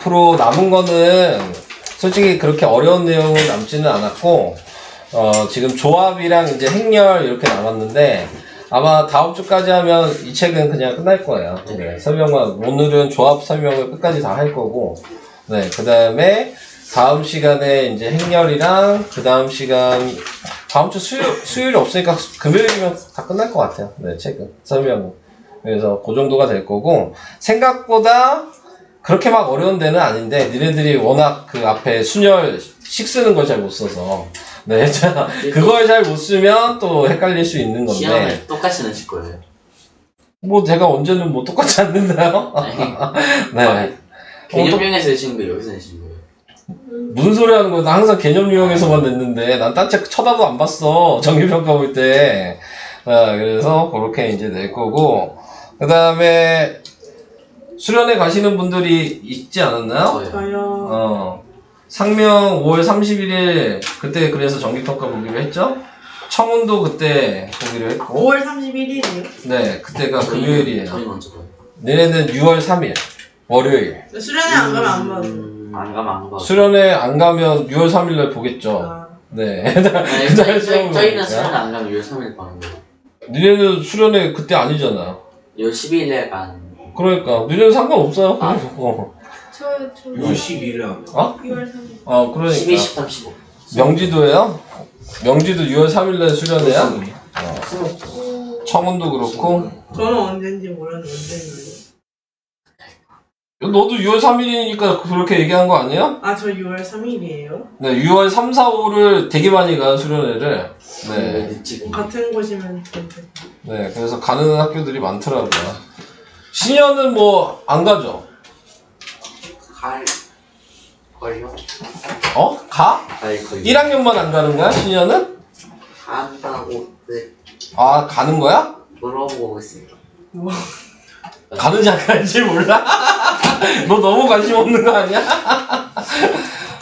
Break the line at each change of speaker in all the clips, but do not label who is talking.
앞으로 남은 거는 솔직히 그렇게 어려운 내용은 남지는 않았고, 지금 조합이랑 이제 행렬 이렇게 남았는데, 아마 다음 주까지 하면 이 책은 그냥 끝날 거예요. 네, 설명만, 오늘은 조합 설명을 끝까지 다 할 거고, 네, 그 다음에 다음 시간에 이제 행렬이랑, 그 다음 시간, 다음 주 수요일이 없으니까 금요일이면 다 끝날 것 같아요. 네, 책은. 설명은. 그래서 그 정도가 될 거고, 생각보다 그렇게 막 어려운 데는 아닌데, 니네들이 워낙 그 앞에 순열 식 쓰는 걸 잘 못 써서, 네, 자, 그걸 잘 못 쓰면 또 헷갈릴 수 있는 건데.
시험을 똑같이 내실 거예요.
뭐 제가 언제는 뭐 똑같지 않는다요? 네.
개념형에서 내시는 거 여기서 내시는 거예요.
무슨 소리 하는 거야? 나 항상 개념 유형에서만 냈는데, 난 딴 책 쳐다도 안 봤어. 정기평가 볼 때. 그래서 그렇게 이제 낼 거고, 그 다음에 수련회 가시는 분들이 있지 않았나요?
저요.
상명 5월 31일, 그때 그래서 정기평가 보기로 했죠? 청운도 그때 보기로 했고,
5월 31일이요?
네, 그때가 금요일이에요.
저희 먼저 봐요.
얘네는 6월 3일, 월요일.
수련회 안 가면 안 봐도.
안 가면 안 가도.
수련회 안 가면 6월 3일날 보겠죠.
아.
네.
아니,
그날 시험
저희는
보니까.
수련 안 가면 6월 3일 가는 거예요.
니네는 수련회 그때 아니잖아.
6월 12일에 간.
그러니까 니네는 상관없어요.
아.
저
6월 12일에 하면
어?
6월 3일.
그러니까
12, 13, 15.
명지도예요? 명지도 6월 3일날 수련회야?
오.
청운도 그렇고.
저는 언젠지 몰랐는데 언젠지.
너도 6월 3일이니까 그렇게 얘기한 거 아니에요?
아, 저 6월 3일이에요?
네, 6월 3, 4, 5를 되게 많이 가 수련회를. 네.
지금.
같은 곳이면 괜찮다.
네, 그래서 가는 학교들이 많더라고요. 신현은 뭐 안 가죠?
갈 걸요?
가?
갈 걸요.
1학년만 안 가는 거야, 신현은?
간다고 네,
아, 가는 거야?
물어보고 있습니다.
가는지 안 가는지 몰라? 너 너무 관심 없는 거 아니야?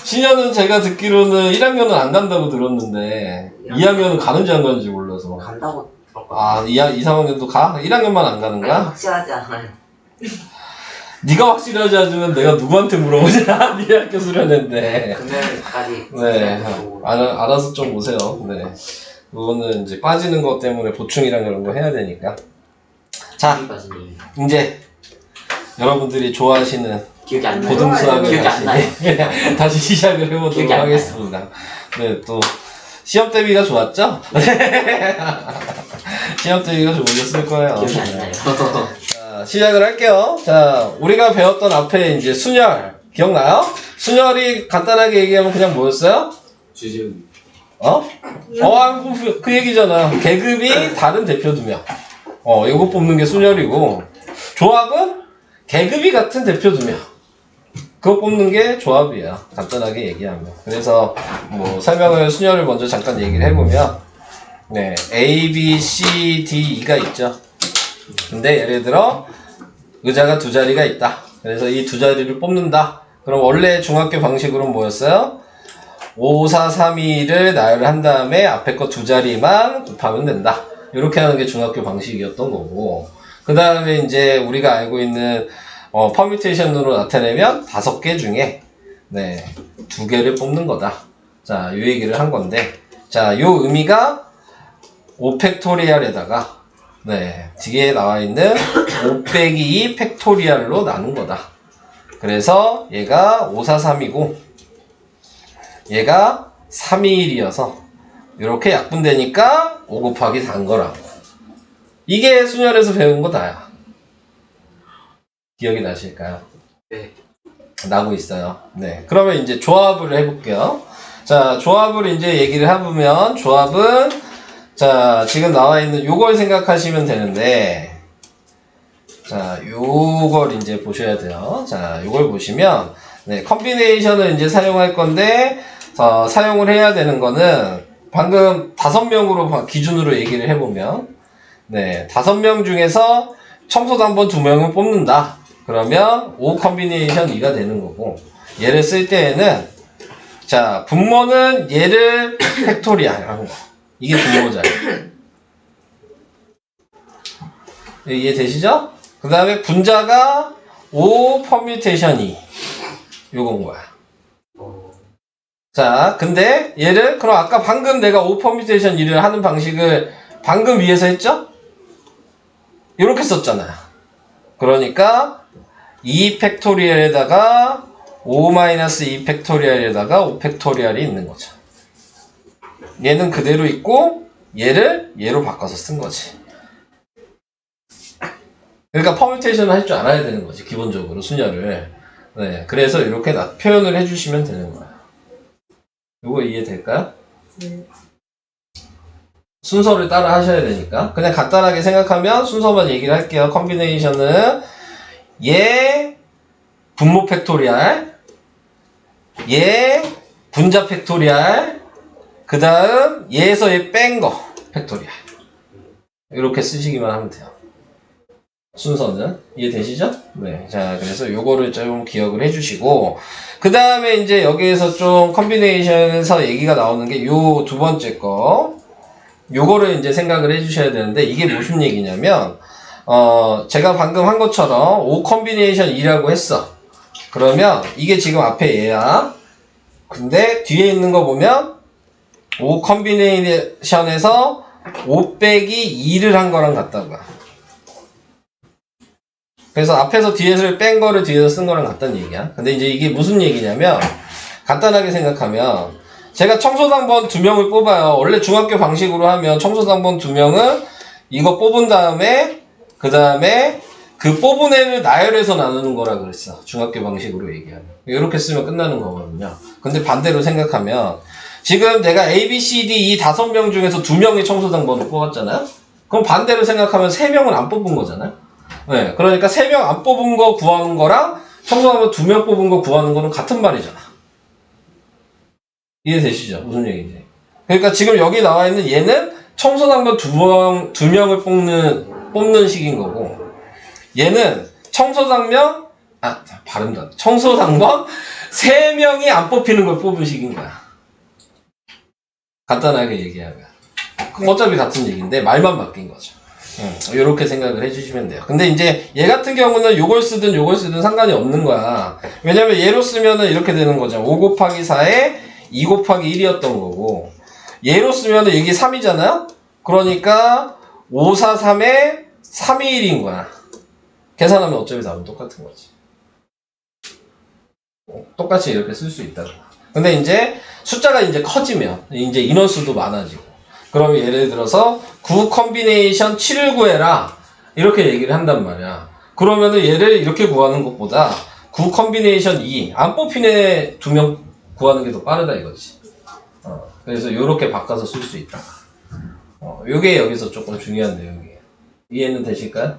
신현은 제가 듣기로는 1학년은 안 간다고 들었는데 2학년은 가는지 안 가는지 몰라서.
간다고 들었거든요.
아, 2, 3학년도 가? 1학년만 안 가는 거야?
확실하지 않아요.
네가 확실하지 않으면 내가 누구한테 물어보냐? 네 학교 수련회인데.
금요일까지.
네, 알아서 좀 오세요. 네. 그거는 이제 빠지는 것 때문에 보충이랑 이런 거 해야 되니까. 자, 이제 여러분들이 좋아하시는
기억이 안 나요.
고등수학을
기억이 안 나요.
다시 시작을 해보도록
기억이 안
하겠습니다. 네, 또 시험 대비가 좋았죠? 시험 대비가 좋으셨을 거예요.
기억이 안 나요.
자, 시작을 할게요. 자, 우리가 배웠던 앞에 이제 순열 기억나요? 순열이 간단하게 얘기하면 그냥 뭐였어요?
주재훈
그 얘기잖아. 계급이 다른 대표 2명. 이거 뽑는 게 순열이고, 조합은 계급이 같은 대표 2명. 그거 뽑는 게 조합이야. 간단하게 얘기하면. 그래서, 뭐, 설명을, 순열을 먼저 잠깐 얘기를 해보면, 네, A, B, C, D, E가 있죠. 근데 예를 들어, 의자가 2자리가 있다. 그래서 이 2자리를 뽑는다. 그럼 원래 중학교 방식으로는 뭐였어요? 5, 4, 3, 2를 나열을 한 다음에 앞에 거 2자리만 곱하면 된다. 이렇게 하는 게 중학교 방식이었던 거고, 그 다음에 이제 우리가 알고 있는 퍼뮤테이션으로 나타내면 5개 중에 네, 2개를 뽑는 거다. 자, 이 얘기를 한 건데, 자, 요 의미가 5팩토리얼에다가 네, 뒤에 나와 있는 5 빼기 2 팩토리얼로 나눈 거다. 그래서 얘가 5, 4, 3이고 얘가 3, 2, 1이어서 이렇게 약분되니까 5 곱하기 4인 거라고. 이게 순열에서 배운 거 다야. 기억이 나실까요?
네.
나고 있어요. 네. 그러면 이제 조합을 해볼게요. 자, 조합을 이제 얘기를 해보면, 조합은, 자, 지금 나와 있는 요걸 생각하시면 되는데, 자, 요걸 이제 보셔야 돼요. 자, 요걸 보시면, 네, 컨비네이션을 이제 사용할 건데, 사용을 해야 되는 거는, 방금 5명으로 기준으로 얘기를 해보면, 네, 5명 중에서 청소도 한번 2명은 뽑는다. 그러면 5 컨비네이션 2가 되는 거고, 얘를 쓸 때에는, 자, 분모는 얘를 팩토리얼 하는 거. 이게 분모잖아요. 이해되시죠? 그 다음에 분자가 5 퍼뮤테이션 2. 요건 거야. 자, 근데 얘를 그럼 아까 방금 내가 5 퍼뮤테이션 1을 하는 방식을 방금 위에서 했죠? 이렇게 썼잖아요. 그러니까 2 팩토리얼에다가 5-2 팩토리얼에다가 5 팩토리얼이 있는 거죠. 얘는 그대로 있고 얘를 얘로 바꿔서 쓴 거지. 그러니까 퍼뮤테이션을 할 줄 알아야 되는 거지, 기본적으로 순열을. 네, 그래서 이렇게 표현을 해주시면 되는 거야. 이거 이해될까요?
네.
순서를 따라 하셔야 되니까 그냥 간단하게 생각하면 순서만 얘기를 할게요. 컴비네이션은 얘 분모 팩토리알, 얘 분자 팩토리알, 그 다음 얘에서 얘 뺀 거 팩토리알. 이렇게 쓰시기만 하면 돼요. 순서는 이해되시죠? 네. 자, 그래서 요거를 좀 기억을 해주시고, 그 다음에 이제 여기에서 좀 컴비네이션에서 얘기가 나오는 게 요 두 번째 거, 요거를 이제 생각을 해주셔야 되는데, 이게 무슨 얘기냐면, 제가 방금 한 것처럼 5 컴비네이션 2라고 했어. 그러면 이게 지금 앞에 얘야. 근데 뒤에 있는 거 보면 5 컴비네이션에서 5 빼기 2를 한 거랑 같다고요. 그래서 앞에서 뒤에서 뺀 거를 뒤에서 쓴 거랑 같다는 얘기야. 근데 이제 이게 무슨 얘기냐면, 간단하게 생각하면, 제가 청소당번 2명을 뽑아요. 원래 중학교 방식으로 하면 청소당번 2명은 이거 뽑은 다음에, 그 다음에 그 뽑은 애를 나열해서 나누는 거라 그랬어. 중학교 방식으로 얘기하면. 이렇게 쓰면 끝나는 거거든요. 근데 반대로 생각하면, 지금 내가 A, B, C, D 이 5명 중에서 2명의 청소당번을 뽑았잖아요? 그럼 반대로 생각하면 3명은 안 뽑은 거잖아요? 네, 그러니까 3명 안 뽑은 거 구하는 거랑 청소당번 2명 뽑은 거 구하는 거는 같은 말이잖아. 이해되시죠? 무슨 얘기인지. 그러니까 지금 여기 나와 있는 얘는 청소당번 2명을 뽑는 식인 거고, 얘는 청소당번 3명이 안 뽑히는 걸 뽑은 식인 거야. 간단하게 얘기하면. 어차피 같은 얘기인데 말만 바뀐 거죠. 이렇게 생각을 해주시면 돼요. 근데 이제 얘 같은 경우는 요걸 쓰든 상관이 없는 거야. 왜냐면 얘로 쓰면은 이렇게 되는 거죠. 5 곱하기 4에 2 곱하기 1이었던 거고, 얘로 쓰면은 이게 3이잖아요? 그러니까 5, 4, 3에 3이 1인 거야. 계산하면 어차피 답은 똑같은 거지. 똑같이 이렇게 쓸 수 있다고. 근데 이제 숫자가 이제 커지면 이제 인원수도 많아지고, 그러면 예를 들어서 9 컴비네이션 7을 구해라 이렇게 얘기를 한단 말이야. 그러면은 얘를 이렇게 구하는 것보다 9 컴비네이션 2 안 뽑힌 애 2명 구하는 게 더 빠르다 이거지. 그래서 이렇게 바꿔서 쓸 수 있다. 요게 여기서 조금 중요한 내용이에요. 이해는 되실까요?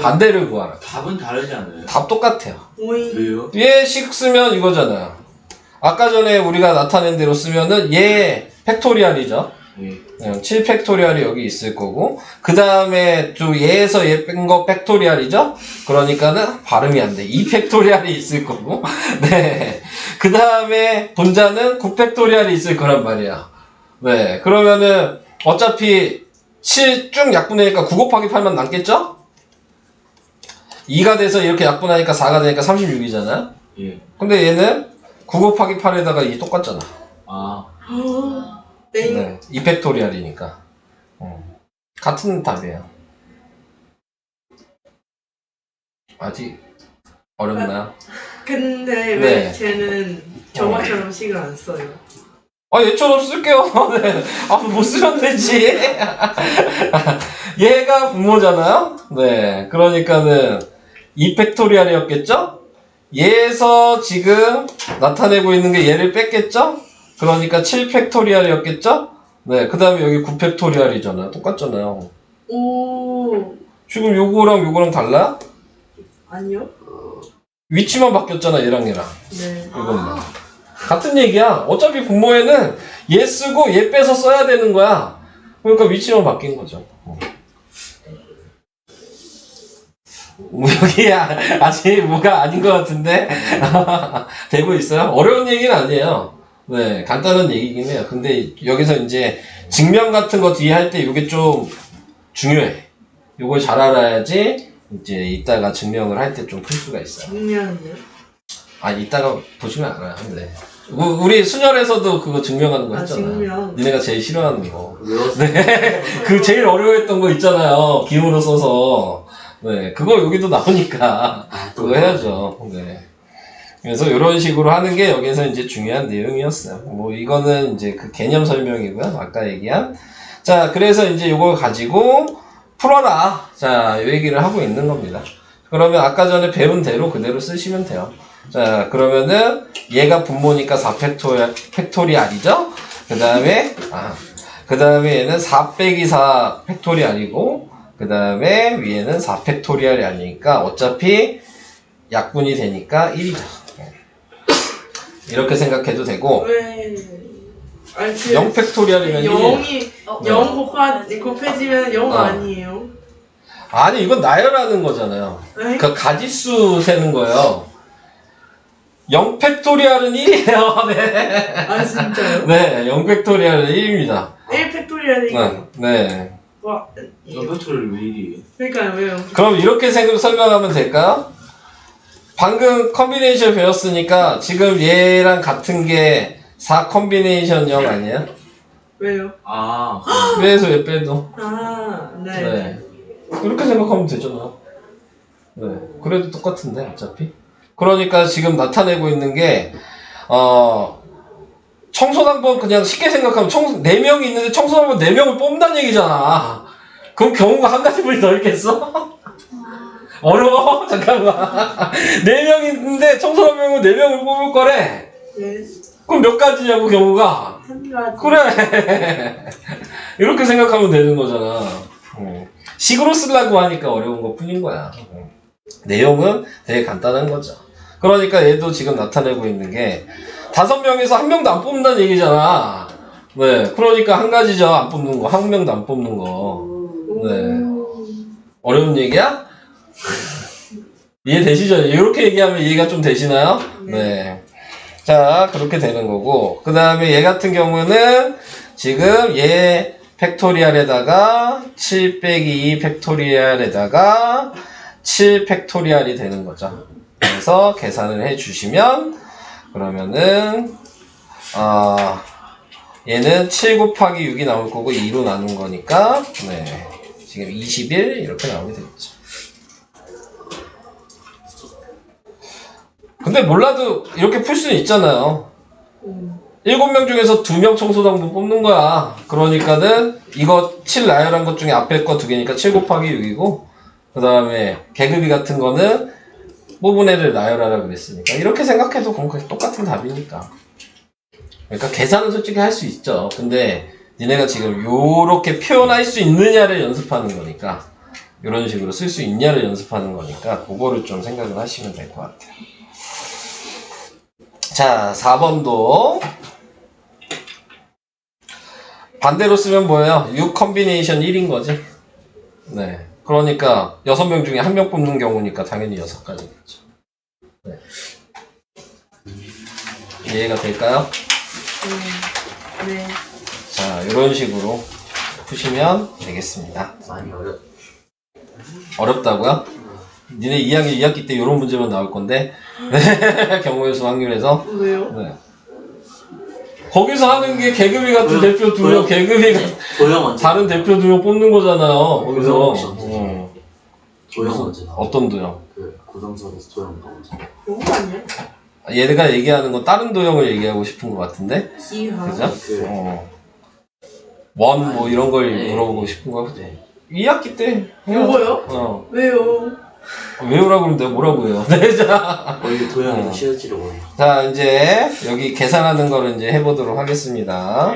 반대를 구하라.
답은 다르지 않아요?
답 똑같아요.
오이.
왜요?
얘식 쓰면 이거잖아요. 아까 전에 우리가 나타낸 대로 쓰면은 얘 팩토리얼이죠. 7 팩토리얼이 여기 있을 거고, 그 다음에 또 얘에서 얘 뺀 거 팩토리얼이죠? 그러니까는 발음이 안 돼. 2 팩토리얼이 있을 거고, 네. 그 다음에 분자는 9 팩토리얼이 있을 거란 말이야. 네. 그러면은 어차피 7 쭉 약분하니까 9 곱하기 8만 남겠죠? 2가 돼서 이렇게 약분하니까 4가 되니까 36이잖아요?
예.
근데 얘는 9 곱하기 8에다가 2 똑같잖아.
아,
땡.
네, 2 팩토리얼이니까. 같은 답이에요. 아직 어렵나요?
근데
네.
왜 쟤는 저번처럼 식을 안 써요?
얘처럼 쓸게요. 네. 못 쓰면 되지. 얘가 분모잖아요? 네. 그러니까는 2 팩토리얼이었겠죠? 얘에서 지금 나타내고 있는 게 얘를 뺐겠죠? 그러니까 7 팩토리얼이었겠죠? 네. 그 다음에 여기 9 팩토리얼이잖아요. 똑같잖아요.
오.
지금 요거랑 달라?
아니요?
위치만 바뀌었잖아, 얘랑 얘랑.
네.
이것만. 같은 얘기야. 어차피 분모에는 얘 쓰고 얘 빼서 써야 되는 거야. 그러니까 위치만 바뀐 거죠. 여기 아직 뭐가 아닌 것 같은데? 되고 있어요? 어려운 얘기는 아니에요. 네, 간단한 얘기긴 해요. 근데 여기서 이제 증명 같은 거 뒤에 할 때 이게 좀 중요해. 이걸 잘 알아야지 이제 이따가 증명을 할 때 좀 풀 수가 있어요.
정면이요?
아, 이따가 보시면 알아요. 네. 우리 순열에서도 그거 증명하는 거
아,
했잖아.
증명.
니네가 제일 싫어하는 거.
외웠어.
그 제일 어려워했던 거 있잖아요. 기호로 써서. 네, 그거 여기도 나오니까
아, 또
그거 해야죠. 네. 그래서 이런 식으로 하는 게 여기서 이제 중요한 내용이었어요. 뭐 이거는 이제 그 개념 설명이고요. 아까 얘기한. 자, 그래서 이제 이걸 가지고 풀어라. 자, 이 얘기를 하고 있는 겁니다. 그러면 아까 전에 배운 대로 그대로 쓰시면 돼요. 자, 그러면은 얘가 분모니까 4팩토리알이죠? 그 다음에 얘는 4 빼기 4 팩토리알이고, 그 다음에 위에는 4 팩토리알이 아니니까 어차피 약분이 되니까 1이죠. 이렇게 생각해도 되고,
왜? 아니,
0 팩토리알이면 1이에요.
0이 0 곱해지면 0 아니에요?
아니, 이건 나열하는 거잖아요.
네?
그 가지수 세는 거예요. 0 팩토리알은 1이에요. 네.
아, 진짜요?
네, 0 팩토리알은 1입니다.
1 팩토리알이
네.
와,
컴퓨터를 왜 이리?
그러니까요, 왜요?
그럼 이렇게 설명하면 될까요? 방금 컨비네이션 배웠으니까 지금 얘랑 같은 게 4 컨비네이션 0 아니에요?
왜요?
아,
빼서 왜 빼도.
아, 네.
네. 이렇게 생각하면 되잖아. 네. 그래도 똑같은데, 어차피. 그러니까 지금 나타내고 있는 게, 청소당번 그냥 쉽게 생각하면 4명이 있는데 청소당번 4명을 뽑는다는 얘기잖아. 그럼 경우가 한 가지뿐이 더 있겠어? 어려워? 잠깐만. 4명이 있는데 청소당번은 4명을 뽑을 거래.
네.
그럼 몇 가지냐고, 경우가?
한 가지.
그래. 이렇게 생각하면 되는 거잖아. 식으로 쓰려고 하니까 어려운 것 뿐인 거야. 내용은 되게 간단한 거죠. 그러니까 얘도 지금 나타내고 있는 게 5명에서 1명도 안 뽑는다는 얘기잖아. 네. 그러니까 한 가지죠. 안 뽑는 거. 1명도 안 뽑는 거. 네. 어려운 얘기야? 이해되시죠? 이렇게 얘기하면 이해가 좀 되시나요? 네. 자, 그렇게 되는 거고. 그 다음에 얘 같은 경우는 지금 얘 팩토리알에다가 7 빼기 2 팩토리알에다가 7 팩토리알이 되는 거죠. 그래서 계산을 해 주시면 그러면은 얘는 7 곱하기 6이 나올 거고 2로 나눈 거니까 네. 지금 21 이렇게 나오게 되겠죠. 근데 몰라도 이렇게 풀 수는 있잖아요. 7명 중에서 2명 청소당번 뽑는 거야. 그러니까는 이거 7 나열한 것 중에 앞에 거 2개니까 7 곱하기 6이고 그 다음에 계급이 같은 거는 뽑은 애를 나열하라 그랬으니까 이렇게 생각해도 똑같은 답이니까. 그러니까 계산은 솔직히 할 수 있죠. 근데 니네가 지금 요렇게 표현할 수 있느냐를 연습하는 거니까 이런 식으로 쓸 수 있냐를 연습하는 거니까 그거를 좀 생각을 하시면 될 것 같아요. 자, 4번도 반대로 쓰면 뭐예요? 6 컨비네이션 1인 거지. 네. 그러니까 6명 중에 1명 뽑는 경우니까 당연히 6가지겠죠. 네. 이해가 될까요?
네.
자, 이런 식으로 푸시면 되겠습니다.
많이 어렵.
어렵다고요? 니네 2학년 2학기 때 이런 문제만 나올 건데 네. 경우의 수 확률에서
왜요?
네. 거기서 하는 게 개그비 같은 대표 2명, 개그비 같은
도형 언제?
다른 대표 2명 뽑는 거잖아요. 거기서.
도형 언제 나와?
어떤 도형?
그 고정석에서 도형 나오죠.
그런 거 아니에요?
얘가 얘기하는 건 다른 도형을 얘기하고 싶은 것 같은데?
이하.
그죠?
그
원 뭐 이런 걸
네.
물어보고 싶은 거 같아.
네.
2학기 때.
요거요? 왜요?
외우라고 그러면 내가 뭐라고 해요? 네, 자.
이게 도형이 더 쉬워지려 보여.
자, 이제 여기 계산하는 거를 이제 해보도록 하겠습니다.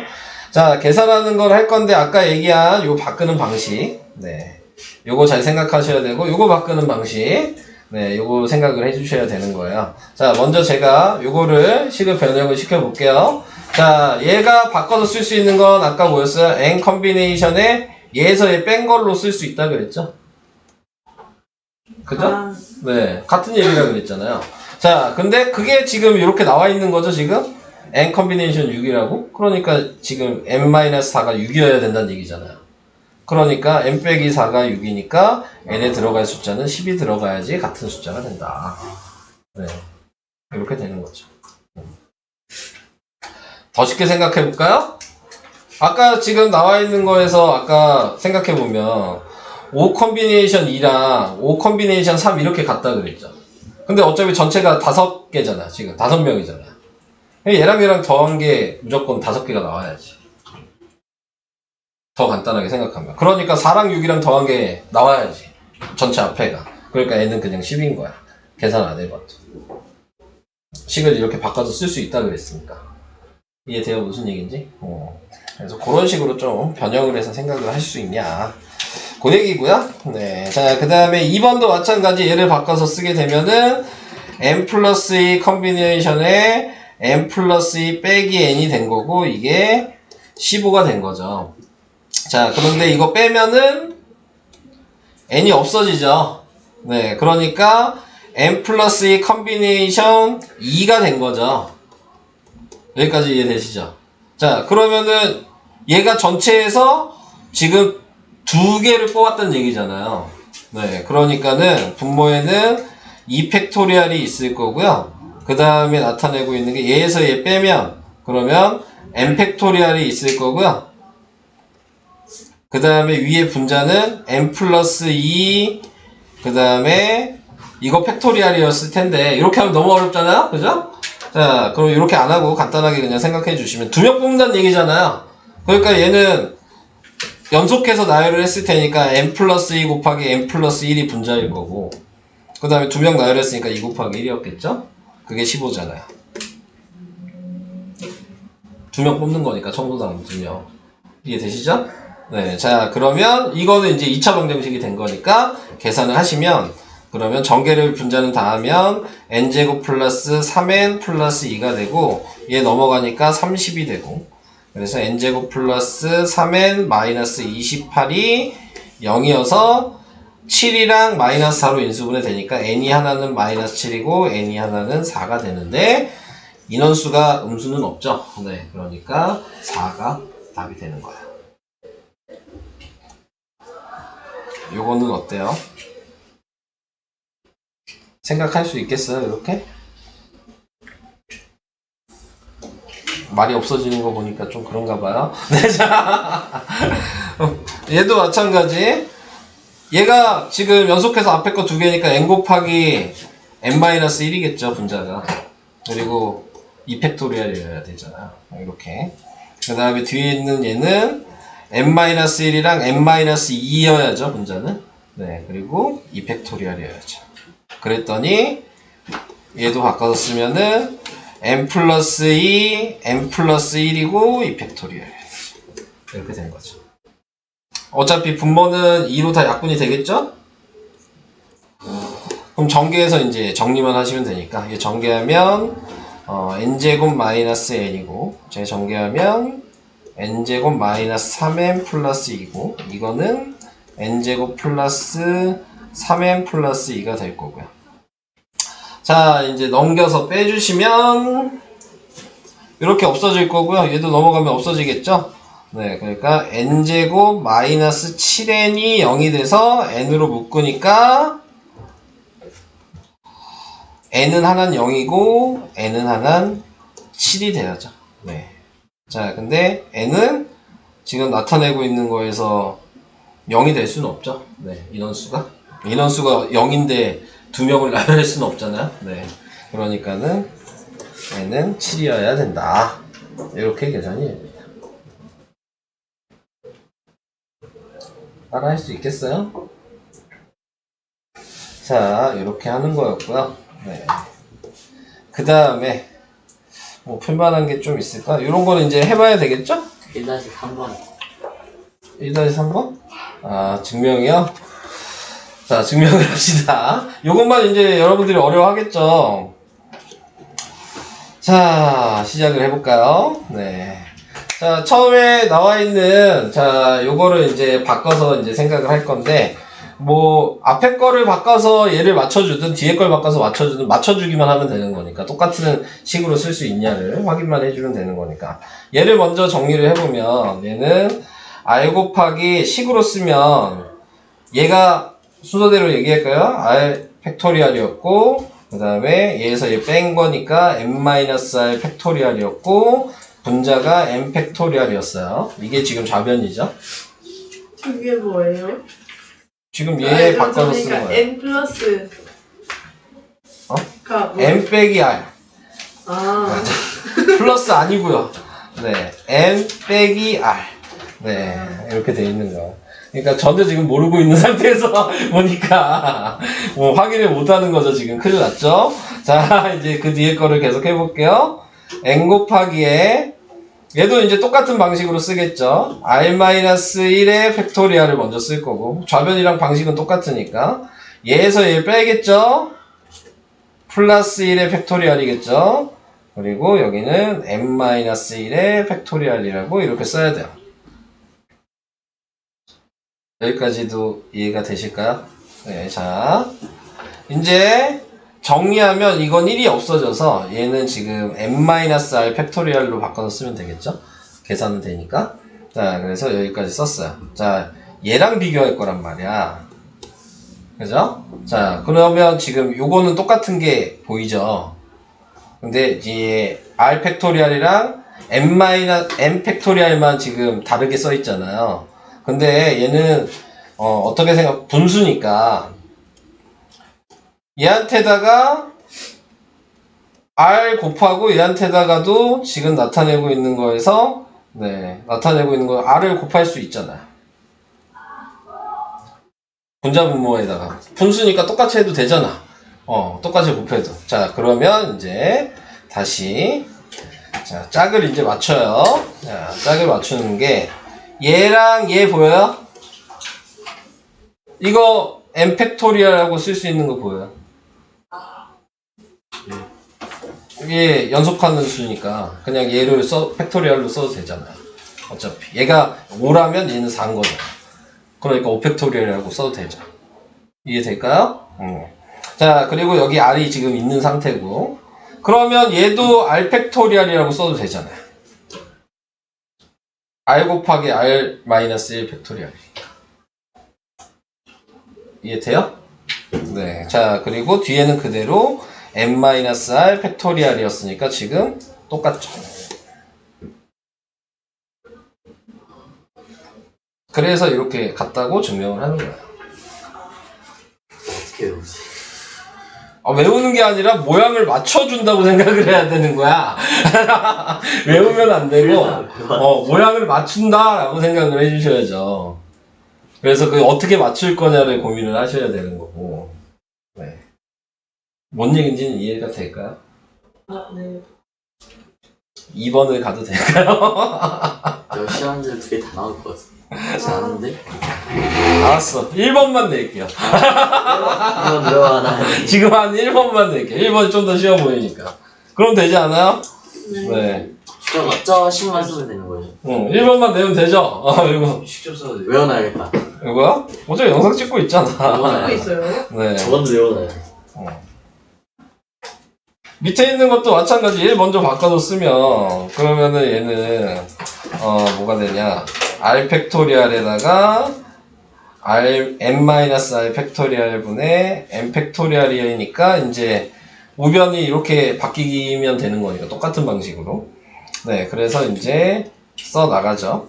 자, 계산하는 걸 할 건데 아까 얘기한 요 바꾸는 방식. 네. 요거 잘 생각하셔야 되고 요거 바꾸는 방식. 네, 요거 생각을 해주셔야 되는 거예요. 자, 먼저 제가 요거를 식을 변형을 시켜볼게요. 자, 얘가 바꿔서 쓸 수 있는 건 아까 뭐였어요? n 컨비네이션에 얘에서 얘 뺀 걸로 쓸 수 있다 그랬죠? 그죠?
아,
네, 같은 얘기라 그랬잖아요. 자, 근데 그게 지금 이렇게 나와 있는 거죠, 지금? n 컨비네이션 6이라고? 그러니까 지금 n-4가 6이어야 된다는 얘기잖아요. 그러니까 n 빼기 4가 6이니까 n에 들어갈 숫자는 10이 들어가야지 같은 숫자가 된다. 네. 이렇게 되는 거죠. 더 쉽게 생각해 볼까요? 아까 지금 나와 있는 거에서 아까 생각해 보면 5 컨비네이션 2랑 5 컨비네이션 3 이렇게 같다 그랬죠. 근데 어차피 전체가 5개잖아. 지금 5명이잖아. 얘랑 얘랑 더한 게 무조건 5개가 나와야지. 더 간단하게 생각하면. 그러니까 4랑 6이랑 더한 게 나와야지. 전체 앞에가. 그러니까 얘는 그냥 10인 거야. 계산 안 해봐도. 식을 이렇게 바꿔서 쓸 수 있다 그랬으니까. 이해돼요? 무슨 얘기인지? 그래서 그런 식으로 좀 변형을 해서 생각을 하실 수 있냐. 그 얘기고요. 네. 자, 그 다음에 2번도 마찬가지 얘를 바꿔서 쓰게 되면은 n 플러스 2 컨비네이션에 n 플러스 2 빼기 n이 된 거고 이게 15가 된 거죠. 자, 그런데 이거 빼면은 n이 없어지죠. 네. 그러니까 n 플러스 2 컨비네이션 2가 된 거죠. 여기까지 이해되시죠? 자, 그러면은 얘가 전체에서 지금 2개를 뽑았다는 얘기잖아요. 네, 그러니까는 분모에는 2팩토리얼이 있을 거고요. 그 다음에 나타내고 있는 게 얘에서 얘 빼면 그러면 n팩토리얼이 있을 거고요. 그 다음에 위에 분자는 n 플러스 2 그 다음에 이거 팩토리얼이었을 텐데 이렇게 하면 너무 어렵잖아요? 그죠? 자, 그럼 이렇게 안 하고 간단하게 그냥 생각해 주시면 2명 뽑는다는 얘기잖아요. 그러니까 얘는 연속해서 나열을 했을 테니까 n 플러스 2 곱하기 n 플러스 1이 분자일 거고 그 다음에 2명 나열했으니까 2 곱하기 1이었겠죠? 그게 15잖아요. 2명 뽑는 거니까 청소당 2명. 이해되시죠? 네, 자 그러면 이거는 이제 2차 방정식이 된 거니까 계산을 하시면 그러면 전개를 분자는 다 하면 n제곱 플러스 3n 플러스 2가 되고 얘 넘어가니까 30이 되고 그래서 n제곱 플러스 3n 마이너스 28이 0이어서 7이랑 마이너스 4로 인수분해 되니까 n이 하나는 마이너스 7이고 n이 하나는 4가 되는데 인원수가 음수는 없죠. 네, 그러니까 4가 답이 되는 거예요. 요거는 어때요? 생각할 수 있겠어요, 이렇게? 말이 없어지는 거 보니까 좀 그런가 봐요. 네, 자. 얘도 마찬가지. 얘가 지금 연속해서 앞에 거 2개니까 n 곱하기 n-1이겠죠, 분자가. 그리고 2팩토리얼이어야 되잖아요. 이렇게. 그 다음에 뒤에 있는 얘는 n-1이랑 n-2여야죠, 분자는. 네, 그리고 2팩토리얼이어야죠. 그랬더니 얘도 바꿔서 쓰면은 n 플러스 2, n 플러스 1이고 2팩토리얼 이렇게 된 거죠. 어차피 분모는 2로 다 약분이 되겠죠? 그럼 전개해서 이제 정리만 하시면 되니까 이게 전개하면 n제곱 마이너스 n이고 재전개하면 n제곱 마이너스 3n 플러스 2고 이거는 n제곱 플러스 3n 플러스 2가 될 거고요. 자, 이제 넘겨서 빼주시면 이렇게 없어질 거고요. 얘도 넘어가면 없어지겠죠? 네, 그러니까 n제곱 마이너스 7n이 0이 돼서 n으로 묶으니까 n은 하나는 0이고 n은 하나는 7이 돼야죠. 네. 자, 근데 n은 지금 나타내고 있는 거에서 0이 될 수는 없죠. 네, 인원수가 0인데 2명을 나열할 수는 없잖아요. 네. 그러니까는 n은 7이어야 된다. 이렇게 계산이 됩니다. 따라 할 수 있겠어요? 자, 이렇게 하는 거였고요. 네. 그 다음에 뭐 풀만한 게 좀 있을까? 이런 거는 이제 해봐야 되겠죠?
1-3번
1-3번? 아, 증명이요? 자, 증명을 합시다. 요것만 이제 여러분들이 어려워하겠죠? 자, 시작을 해볼까요? 네. 자, 처음에 나와 있는, 자, 요거를 이제 바꿔서 이제 생각을 할 건데, 뭐, 앞에 거를 바꿔서 얘를 맞춰주든, 뒤에 걸 바꿔서 맞춰주든, 맞춰주기만 하면 되는 거니까, 똑같은 식으로 쓸 수 있냐를 확인만 해주면 되는 거니까. 얘를 먼저 정리를 해보면, 얘는 r 곱하기 식으로 쓰면, 얘가 순서대로 얘기할까요? r 팩토리얼이었고, 그 그 다음에 얘에서 얘 뺀 거니까 n-r 팩토리얼이었고 분자가 n 팩토리얼이었어요. 이게 지금 좌변이죠.
이게 뭐예요?
지금 얘 바꿔서
그러니까
쓰는 거예요.
n 플러스
어?
가 뭐?
n 빼기 r
아,
플러스 아니고요. 네, n 빼기 r. 네, 이렇게 돼 있는 거. 그러니까 저도 지금 모르고 있는 상태에서 보니까 뭐 확인을 못 하는 거죠. 지금 큰일 났죠. 자, 이제 그 뒤에 거를 계속 해볼게요. n 곱하기에 얘도 이제 똑같은 방식으로 쓰겠죠. r-1의 팩토리얼을 먼저 쓸 거고 좌변이랑 방식은 똑같으니까 얘에서 얘 빼겠죠. 플러스 1의 팩토리얼이겠죠. 그리고 여기는 n-1의 팩토리얼이라고 이렇게 써야 돼요. 여기까지도 이해가 되실까요? 네, 자, 이제 정리하면 이건 1이 없어져서 얘는 지금 n-r 팩토리얼로 바꿔서 쓰면 되겠죠? 계산은 되니까. 자, 그래서 여기까지 썼어요. 자, 얘랑 비교할 거란 말이야. 그죠? 자, 그러면 지금 요거는 똑같은 게 보이죠? 근데 이제 r 팩토리얼이랑 n 팩토리얼만 지금 다르게 써 있잖아요. 근데 얘는 어떻게 분수니까 얘한테다가 r 곱하고 얘한테다가도 지금 나타내고 있는 거에서 나타내고 있는 거 r을 곱할 수 있잖아요. 분자 분모에다가 분수니까 똑같이 해도 되잖아. 똑같이 곱해도. 자, 그러면 이제 다시 자, 짝을 이제 맞춰요. 자, 짝을 맞추는 게 얘랑 얘 보여요? 이거 n 팩토리얼하고 쓸 수 있는 거 보여요? 이게 연속하는 수니까 그냥 얘를 팩토리얼로 써도 되잖아요. 어차피 얘가 5라면 얘는 4인 거죠. 그러니까 5팩토리얼이라고 써도 되죠. 이해될까요? 자, 그리고 여기 r이 지금 있는 상태고 그러면 얘도 r 팩토리얼이라고 써도 되잖아요. r 곱하기 r-1 팩토리얼. 이해돼요? 네. 자, 그리고 뒤에는 그대로 n-r 팩토리얼이었으니까 지금 똑같죠. 그래서 이렇게 같다고 증명을 하는 거예요.
어떻게 외우지?
외우는 게 아니라 모양을 맞춰준다고 생각을 해야 되는 거야. 외우면 안 되고, 모양을 맞춘다라고 생각을 해주셔야죠. 그래서 그 어떻게 맞출 거냐를 고민을 하셔야 되는 거고. 네. 뭔 얘기인지는 이해가 될까요?
아, 네.
2번을 가도 될까요?
저 시험들 2개 다 나올 것 같아. 잘하는데?
알았어. 1번만 낼게요.
이건 외워하나?
지금 한 1번만 낼게요. 1번이 좀 더 쉬워 보이니까. 그럼 되지 않아요? 네.
저 10만 쓰면 되는 거예요.
1번만 내면 되죠? 이거.
직접 써도 돼.
외워놔야겠다.
이거야? 어차피 영상 찍고 있잖아.
하고 있어요.
네.
저건 외워놔야 돼.
밑에 있는 것도 마찬가지. 얘 먼저 바꿔서 쓰면, 그러면은 얘는, 뭐가 되냐. r 팩토리얼에다가, n-r 팩토리얼 분의 n 팩토리얼이니까, 이제, 우변이 이렇게 바뀌면 되는 거니까, 똑같은 방식으로. 네, 그래서 이제, 써 나가죠.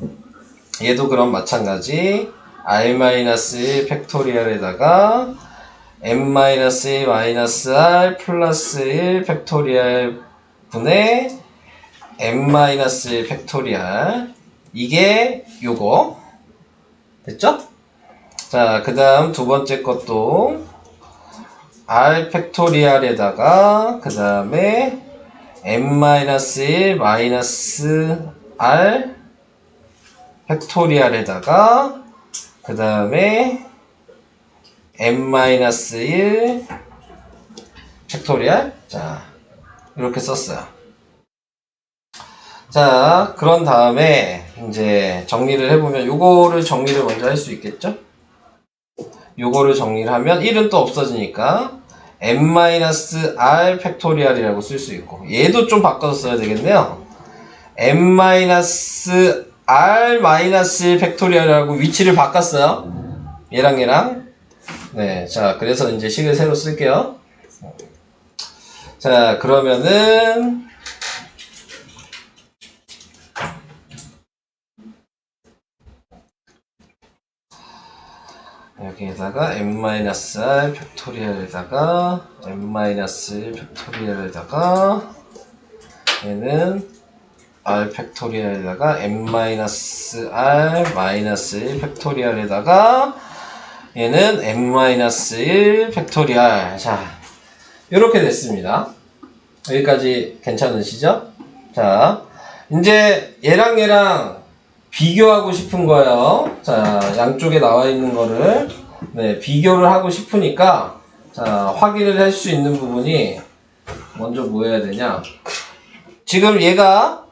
얘도 그럼 마찬가지, r-1 팩토리얼에다가, n-1-r 플러스 1 팩토리얼 분의 n-1 팩토리얼. 이게 요거. 됐죠? 자, 그 다음 두 번째 것도 r 팩토리얼에다가 그 다음에 n-1 마이너스 r 팩토리얼에다가 그 다음에 n-1 팩토리얼. 자, 이렇게 썼어요. 자, 그런 다음에 이제 정리를 해보면 요거를 정리를 먼저 할 수 있겠죠? 요거를 정리를 하면 1은 또 없어지니까 n-r 팩토리얼이라고 쓸 수 있고 얘도 좀 바꿔서 써야 되겠네요. n-r 팩토리얼이라고 위치를 바꿨어요. 얘랑 얘랑. 네, 자, 그래서 이제 식을 새로 쓸게요. 자, 그러면은 여기에다가 n-r 팩토리얼에다가 n-1 팩토리얼에다가 얘는 r 팩토리얼에다가 n-r -1 팩토리얼에다가 얘는 n-1 팩토리얼. 자, 이렇게 됐습니다. 여기까지 괜찮으시죠? 자, 이제 얘랑 비교하고 싶은 거예요. 자, 양쪽에 나와 있는 거를 네, 비교를 하고 싶으니까 자, 확인을 할 수 있는 부분이 먼저 뭐 해야 되냐? 지금 얘가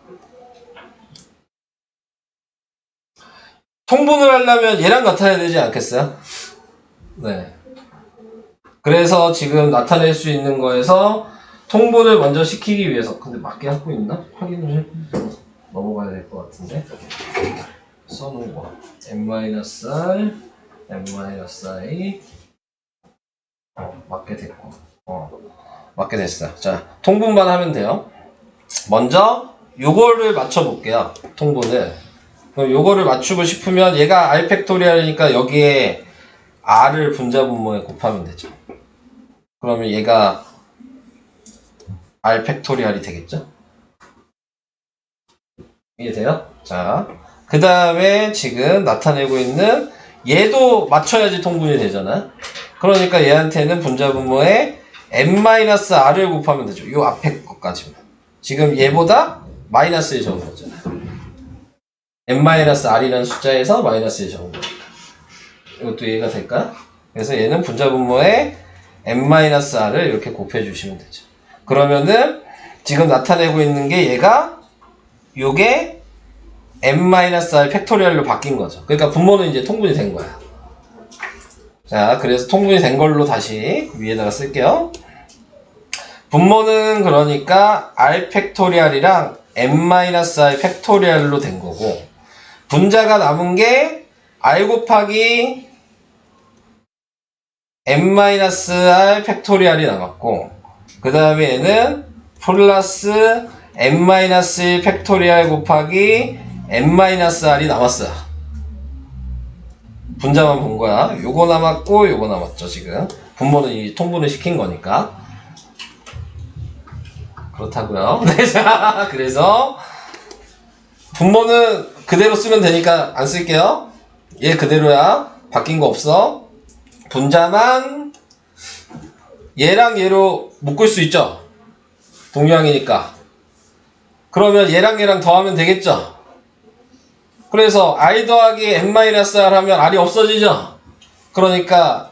통분을 하려면 얘랑 같아야 되지 않겠어요? 네. 그래서 지금 나타낼 수 있는 거에서 통분을 먼저 시키기 위해서 근데 맞게 하고 있나? 확인을 해 넘어가야 될 것 같은데 써놓은 거 n-r n-i 맞게 됐고 맞게 됐어요. 자, 통분만 하면 돼요. 먼저 요거를 맞춰 볼게요. 통분을. 그럼 요거를 맞추고 싶으면 얘가 r 팩토리얼이니까 여기에 r을 분자 분모에 곱하면 되죠. 그러면 얘가 r 팩토리얼이 되겠죠? 이해돼요? 자, 그 다음에 지금 나타내고 있는 얘도 맞춰야지 통분이 되잖아. 그러니까 얘한테는 분자 분모에 n-r을 곱하면 되죠. 요 앞에 것까지만. 지금 얘보다 마이너스에 적은 거잖아. n-r이라는 숫자에서 마이너스에 적은 거. 이것도 이해가 될까? 그래서 얘는 분자 분모에 n-r을 이렇게 곱해 주시면 되죠. 그러면은 지금 나타내고 있는 게 얘가 요게 n-r 팩토리얼로 바뀐 거죠. 그러니까 분모는 이제 통분이 된 거야. 자, 그래서 통분이 된 걸로 다시 위에다가 쓸게요. 분모는 그러니까 r 팩토리얼이랑 n-r 팩토리얼로 된 거고 분자가 남은 게 r 곱하기 n-r 팩토리얼이 남았고 그 다음에 얘는 플러스 n-1 팩토리얼 곱하기 n-r이 남았어요. 분자만 본 거야. 요거 남았고 요거 남았죠. 지금 분모는 이 통분을 시킨 거니까 그렇다고요. 자, 그래서 분모는 그대로 쓰면 되니까 안 쓸게요. 얘 그대로야. 바뀐 거 없어. 분자만 얘랑 얘로 묶을 수 있죠. 동류항이니까. 그러면 얘랑 더하면 되겠죠. 그래서 i 더하기 n-r 하면 r이 없어지죠. 그러니까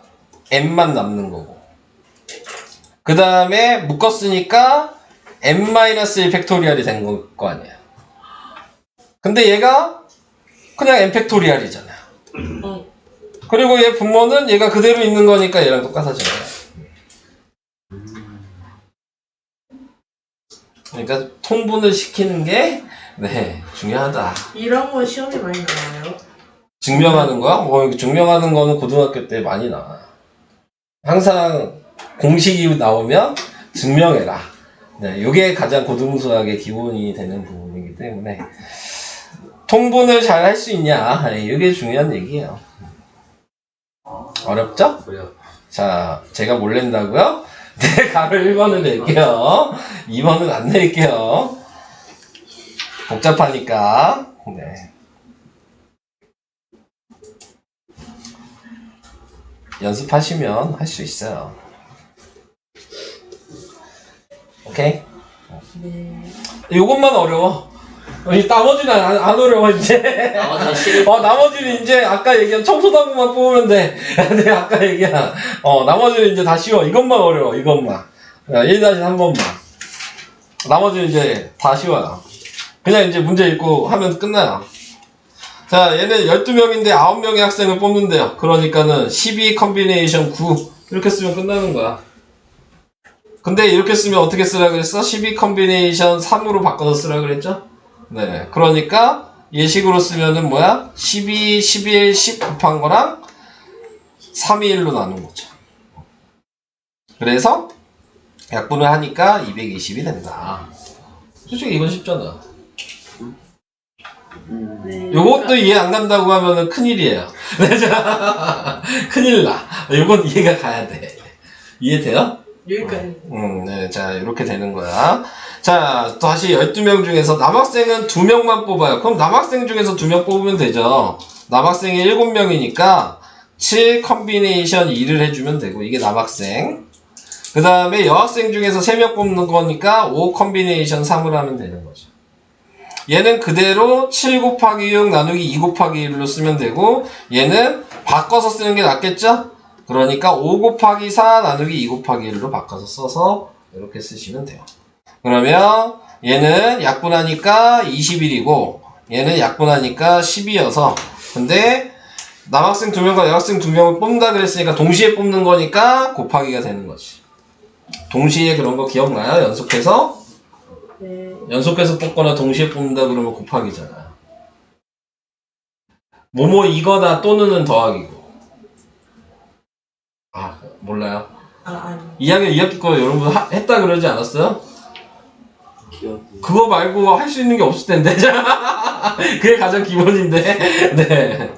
n만 남는 거고. 그 다음에 묶었으니까 n-1 팩토리얼이 된 거 아니야. 근데 얘가 그냥 n 팩토리얼이잖아. 그리고 얘 분모는 얘가 그대로 있는 거니까 얘랑 똑같아져요. 그러니까 통분을 시키는 게 네, 중요하다.
이런 거 시험에 많이 나와요.
증명하는 거야? 증명하는 거는 고등학교 때 많이 나와. 항상 공식이 나오면 증명해라. 네, 이게 가장 고등수학의 기본이 되는 부분이기 때문에 통분을 잘 할 수 있냐? 네, 이게 중요한 얘기예요. 어렵죠?
어려.
자, 제가 뭘 낸다고요? 네, 가로 1번을 낼게요. 2번은 안 낼게요. 복잡하니까. 네. 연습하시면 할 수 있어요. 오케이?
네.
요것만 어려워. 나머지는 안 어려워, 이제.
나머지는 싫을
나머지는 이제 아까 얘기한 청소당구만 뽑으면 돼. 네, 아까 얘기한. 나머지는 이제 다 쉬워. 이것만 어려워, 이것만. 1-3번만. 나머지는 이제 다 쉬워요. 그냥 이제 문제 읽고 하면 끝나요. 자, 얘는 12명인데 9명의 학생을 뽑는데요. 그러니까는 12 컨비네이션 9. 이렇게 쓰면 끝나는 거야. 근데 이렇게 쓰면 어떻게 쓰라 그랬어? 12 컨비네이션 3으로 바꿔서 쓰라 그랬죠? 네. 그러니까 예식으로 쓰면은 뭐야? 12, 11, 10 곱한 거랑 3이 1로 나눈 거죠. 그래서 약분을 하니까 220이 된다. 솔직히 이건 쉽잖아.
네.
요것도 이해 안 간다고 하면은 큰일이에요. 큰일 나. 요건 이해가 가야 돼. 이해돼요?
여기까지.
네. 자, 이렇게 되는 거야. 자, 다시 12명 중에서 남학생은 2명만 뽑아요. 그럼 남학생 중에서 2명 뽑으면 되죠. 남학생이 7명이니까 7 컨비네이션 2를 해주면 되고, 이게 남학생. 그 다음에 여학생 중에서 3명 뽑는 거니까 5 컨비네이션 3을 하면 되는 거죠. 얘는 그대로 7 곱하기 6 나누기 2 곱하기 1로 쓰면 되고, 얘는 바꿔서 쓰는 게 낫겠죠? 그러니까 5 곱하기 4 나누기 2 곱하기 1로 바꿔서 써서 이렇게 쓰시면 돼요. 그러면 얘는 약분하니까 21이고 얘는 약분하니까 10이어서, 근데 남학생 2명과 여학생 2명을 뽑는다 그랬으니까 동시에 뽑는 거니까 곱하기가 되는 거지. 동시에 그런 거 기억나요? 연속해서?
네.
연속해서 뽑거나 동시에 뽑는다 그러면 곱하기잖아. 뭐뭐이거나 또는은 더하기고. 아, 몰라요.
아니.
2학년 2학기 거 여러분 했다 그러지 않았어요?
기억이.
그거 말고 할 수 있는 게 없을 텐데. 그게 가장 기본인데. 네.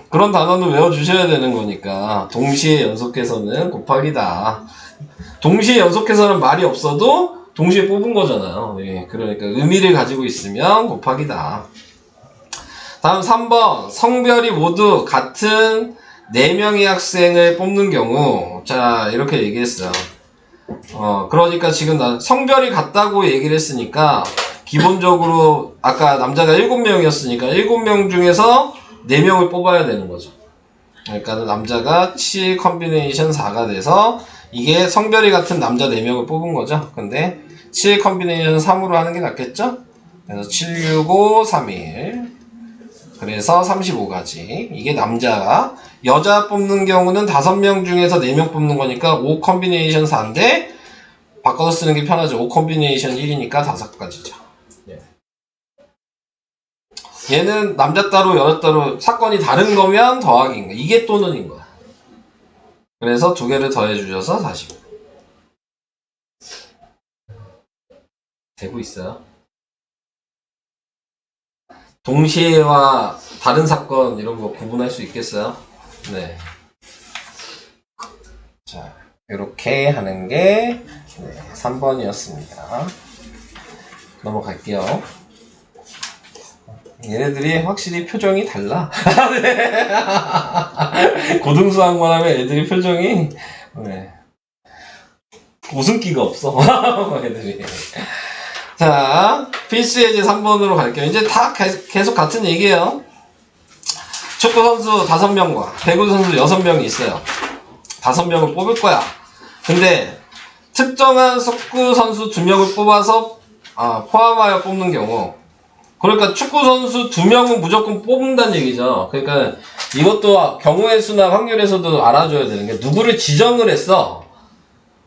그런 단어는 외워주셔야 되는 거니까. 동시에 연속해서는 곱하기다. 동시에 연속해서는 말이 없어도 동시에 뽑은 거잖아요. 예, 그러니까 의미를 가지고 있으면 곱하기다. 다음 3번. 성별이 모두 같은 4명의 학생을 뽑는 경우. 자, 이렇게 얘기했어요. 그러니까 지금 성별이 같다고 얘기를 했으니까 기본적으로 아까 남자가 7명이었으니까 7명 중에서 4명을 뽑아야 되는 거죠. 그러니까 남자가 7 컨비네이션 4가 돼서 이게 성별이 같은 남자 4명을 뽑은 거죠. 근데 7 컨비네이션 3으로 하는 게 낫겠죠? 그래서 765 31 그래서 35가지. 이게 남자가. 여자 뽑는 경우는 5명 중에서 4명 뽑는 거니까 5 컨비네이션 4인데 바꿔서 쓰는 게 편하죠. 5 컨비네이션 1이니까 5가지죠. 예. 얘는 남자 따로 여자 따로 사건이 다른 거면 더하기인 거야. 이게 또는인 거야. 그래서 2개를 더해 주셔서 45. 되고 있어요. 동시에와 다른 사건 이런 거 구분할 수 있겠어요? 네. 자, 이렇게 하는 게 3번이었습니다. 넘어갈게요. 얘네들이 확실히 표정이 달라. 고등수학만 하면 애들이 표정이 웃음기가 없어. 애들이. 자, 필수 예제 3번으로 갈게요. 이제 다 계속 같은 얘기예요. 축구 선수 5명과 배구 선수 6명이 있어요. 5명을 뽑을 거야. 근데 특정한 축구 선수 2명을 뽑아서 포함하여 뽑는 경우, 그러니까 축구 선수 2명은 무조건 뽑는다는 얘기죠. 그러니까 이것도 경우의 수나 확률에서도 알아줘야 되는 게, 누구를 지정을 했어.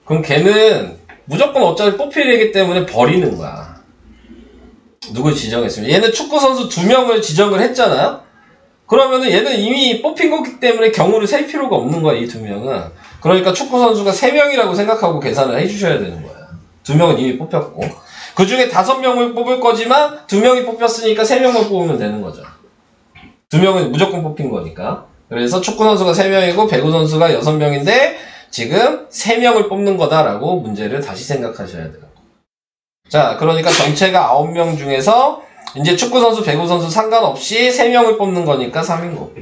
그럼 걔는 무조건 어차피 뽑힐 애기 때문에 버리는 거야. 누굴 지정했으면. 얘는 축구 선수 2명을 지정을 했잖아요. 그러면은 얘는 이미 뽑힌 거기 때문에 경우를 셀 필요가 없는 거야, 이 2명은. 그러니까 축구 선수가 3명이라고 생각하고 계산을 해주셔야 되는 거야. 2명은 이미 뽑혔고. 그 중에 5명을 뽑을 거지만 2명이 뽑혔으니까 3명만 뽑으면 되는 거죠. 2명은 무조건 뽑힌 거니까. 그래서 축구 선수가 3명이고 배구 선수가 6명인데 지금 3명을 뽑는 거다라고 문제를 다시 생각하셔야 돼요. 자, 그러니까 전체가 9명 중에서 이제 축구 선수, 배구 선수 상관없이 3명을 뽑는 거니까 3인 거고.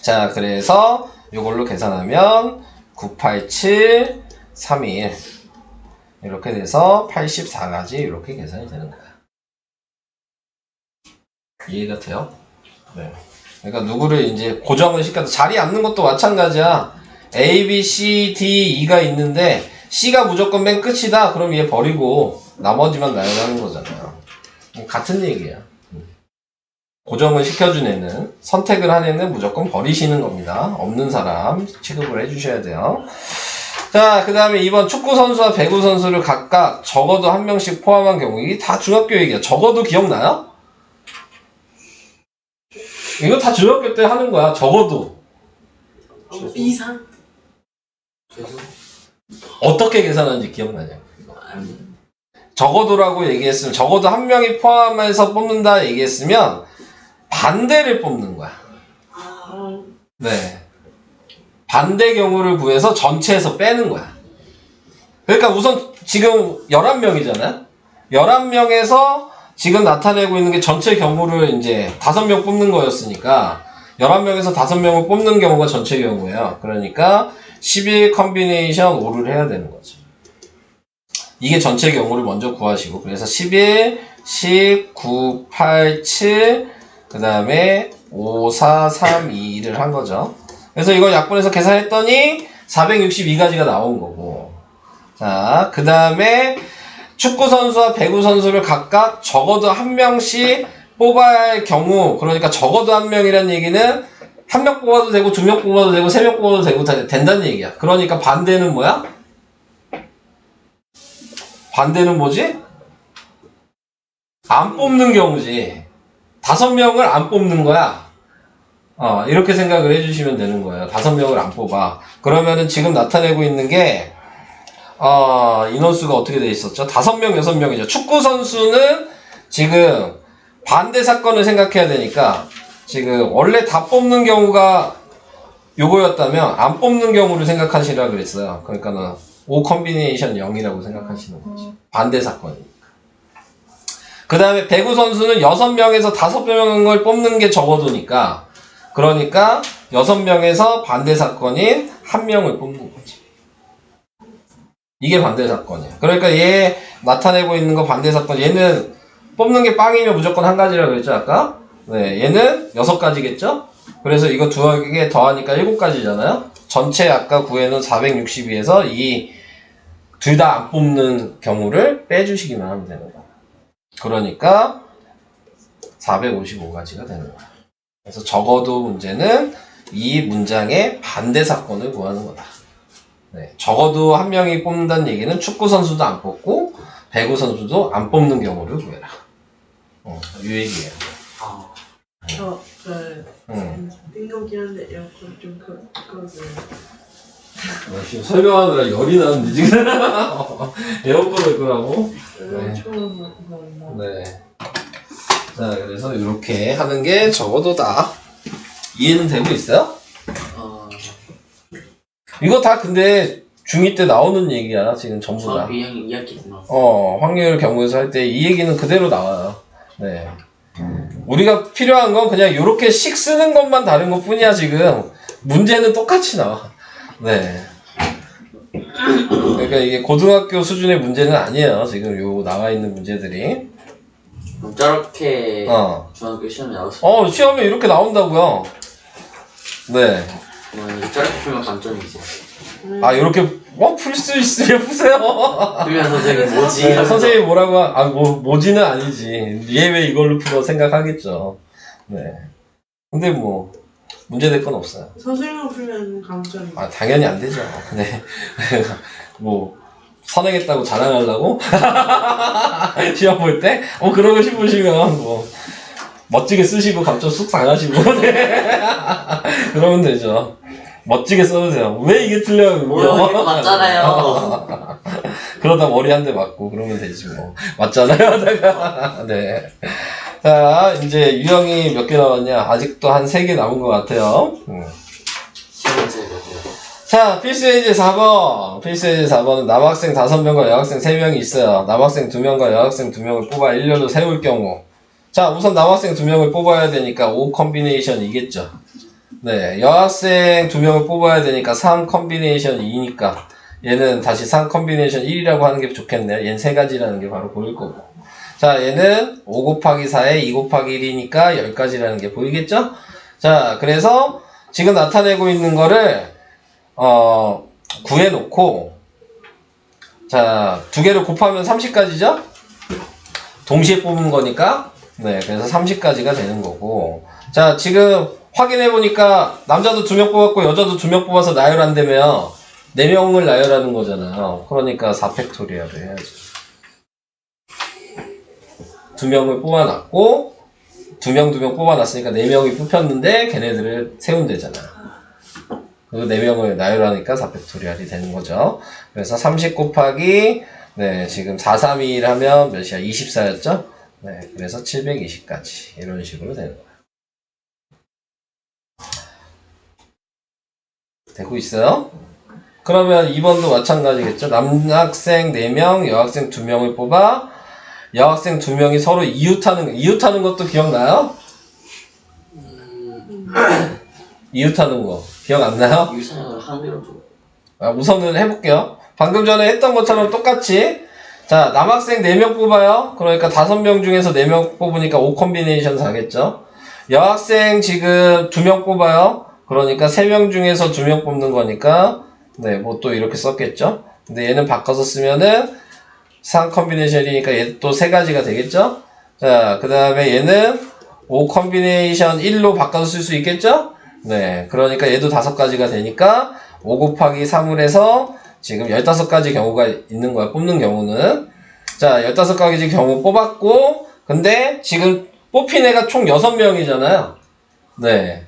자, 그래서 이걸로 계산하면 987, 321 이렇게 돼서 84가지 이렇게 계산이 되는 거야. 이해가 돼요? 네. 그러니까 누구를 이제 고정을 시켜서 자리 앉는 것도 마찬가지야. A, B, C, D, E가 있는데 C가 무조건 맨 끝이다. 그럼 얘 버리고 나머지만 나열하는 거잖아요. 같은 얘기야. 고정을 시켜준 애는, 선택을 한 애는 무조건 버리시는 겁니다. 없는 사람 취급을 해주셔야 돼요. 자, 그 다음에 2번 축구 선수와 배구 선수를 각각 적어도 1명씩 포함한 경우. 이게 다 중학교 얘기야. 적어도 기억나요? 이거 다 중학교 때 하는 거야. 적어도.
이상?
죄송.
어떻게 계산하는지 기억나냐?
아니,
적어도라고 얘기했으면, 적어도 한 명이 포함해서 뽑는다 얘기했으면 반대를 뽑는 거야.
아,
네. 반대 경우를 구해서 전체에서 빼는 거야. 그러니까 우선 지금 11명이잖아? 11명에서 지금 나타내고 있는 게 전체 경우를 이제 5명 뽑는 거였으니까 11명에서 5명을 뽑는 경우가 전체 경우예요. 그러니까 11 컨비네이션 5를 해야 되는 거죠. 이게 전체 경우를 먼저 구하시고, 그래서 11, 10, 9, 8, 7, 그 다음에 5, 4, 3, 2, 1을 한 거죠. 그래서 이걸 약분해서 계산했더니 462가지가 나온 거고. 자, 그 다음에 축구 선수와 배구 선수를 각각 적어도 한 명씩 뽑아야 할 경우, 그러니까 적어도 한 명이란 얘기는 한 명 뽑아도 되고, 2명 뽑아도 되고, 3명 뽑아도 되고, 된다는 얘기야. 그러니까 반대는 뭐야? 반대는 뭐지? 안 뽑는 경우지. 5명을 안 뽑는 거야. 이렇게 생각을 해주시면 되는 거예요. 5명을 안 뽑아. 그러면은 지금 나타내고 있는 게, 인원수가 어떻게 돼 있었죠? 5명, 6명이죠. 축구 선수는 지금 반대 사건을 생각해야 되니까, 지금 원래 다 뽑는 경우가 요거였다면, 안 뽑는 경우를 생각하시라 그랬어요. 그러니까는 5 컨비네이션 0이라고 생각하시는 거지. 반대 사건이니까. 그 다음에 배구 선수는 6명에서 5명을 뽑는 게 적어도니까, 그러니까 6명에서 반대 사건인 1명을 뽑는 거지. 이게 반대 사건이야. 그러니까 얘 나타내고 있는 거 반대 사건, 얘는 뽑는 게 빵이면 무조건 한 가지라고 그랬죠, 아까? 네, 얘는 6가지겠죠? 그래서 이거 2개 더하니까 7가지잖아요? 전체 아까 구해놓은 462에서 이 둘 다 안 뽑는 경우를 빼주시기만 하면 되는 거야. 그러니까 455가지가 되는 거야. 그래서 적어도 문제는 이 문장의 반대 사건을 구하는 거다. 네, 적어도 한 명이 뽑는다는 얘기는 축구 선수도 안 뽑고 배구 선수도 안 뽑는 경우를 구해라. 이 얘기예요.
아,
뜬금없긴 한데 에어컨 좀 끄거든요.
지금 설명하느라 열이 나는데 지금 에어컨을 끄라고? 네.
처음
네. 자, 그래서 이렇게 하는 게 적어도다. 이해는 되고 있어요? 이거 다 근데 중2 때 나오는 얘기야, 지금 전부 다.
중학교 2학년 2학기 때 나왔어.
확률 경우에서 할 때 이 얘기는 그대로 나와요. 네. 우리가 필요한 건 그냥 이렇게 식 쓰는 것만 다른 것 뿐이야, 지금. 문제는 똑같이 나와. 네. 그러니까 이게 고등학교 수준의 문제는 아니에요, 지금 요 나와 있는 문제들이.
그럼 저렇게 중학교 시험에 나왔어.
시험에 이렇게 나온다고요. 네.
저렇게 풀면 감점이지.
이렇게 풀 수 있으면 푸세요.
풀면 선생님 뭐지?
네, 선생님이 뭐라고 뭐지는 아니지. 얘 왜 이걸로 풀어 생각하겠죠. 네. 근데 뭐 문제 될 건 없어요.
서술만 풀면 감점이.
당연히 안 되죠. 네. 뭐 선행했다고 자랑하려고 시험 볼 때 그러고 싶으시면 뭐 멋지게 쓰시고 감점 쑥 당하시고 네. 그러면 되죠. 멋지게 써주세요. 왜 이게 틀려요?
뭐야, 이거 맞잖아요.
그러다 머리 한 대 맞고 그러면 되지 뭐. 맞잖아요. 하다가 네. 자, 이제 유형이 몇 개 남았냐? 아직도 한 3개 남은 것 같아요. 자, 필수예제 4번. 필수예제 4번은 남학생 5명과 여학생 3명이 있어요. 남학생 2명과 여학생 2명을 뽑아 일렬로 세울 경우. 자, 우선 남학생 2명을 뽑아야 되니까 5 컨비네이션이겠죠. 네, 여학생 2명을 뽑아야 되니까 3 컨비네이션 2니까 얘는 다시 3 컨비네이션 1이라고 하는 게 좋겠네요. 얘는 3가지라는 게 바로 보일 거고. 자, 얘는 5 곱하기 4에 2 곱하기 1이니까 10가지라는 게 보이겠죠? 자, 그래서 지금 나타내고 있는 거를 구해놓고 자, 2개를 곱하면 30가지죠? 동시에 뽑은 거니까 네, 그래서 30가지가 되는 거고. 자, 지금 확인해보니까 남자도 2명 뽑았고 여자도 2명 뽑아서 나열한다며 4명을 나열하는 거잖아요. 그러니까 4팩토리얼을 해야지. 2명을 뽑아놨고 2명 뽑아놨으니까 4명이 뽑혔는데 걔네들을 세운대잖아. 그 4명을 나열하니까 4팩토리얼이 되는 거죠. 그래서 30 곱하기 네, 지금 432를 하면 몇이야? 24였죠? 네, 그래서 720까지 이런 식으로 되는 거예요. 되고 있어요? 그러면 2번도 마찬가지겠죠? 남학생 4명, 여학생 2명을 뽑아 여학생 2명이 서로 이웃하는 것도 기억나요? 이웃하는 거 기억 안 나요?
유산을 한글로
우선은 해볼게요. 방금 전에 했던 것처럼 똑같이 자 남학생 4명 뽑아요. 그러니까 5명 중에서 4명 뽑으니까 5컴비네이션 4겠죠. 여학생 지금 2명 뽑아요. 그러니까 3명 중에서 2명 뽑는 거니까 네, 뭐 또 이렇게 썼겠죠. 근데 얘는 바꿔서 쓰면은 3컴비네이션이니까 얘 또 3가지가 되겠죠. 자, 그 다음에 얘는 5컴비네이션 1로 바꿔서 쓸 수 있겠죠. 네, 그러니까 얘도 5가지가 되니까 5 곱하기 3을 해서 지금 15가지 경우가 있는 거야. 뽑는 경우는. 자, 15가지 경우 뽑았고 근데 지금 뽑힌 애가 총 6명이잖아요. 네.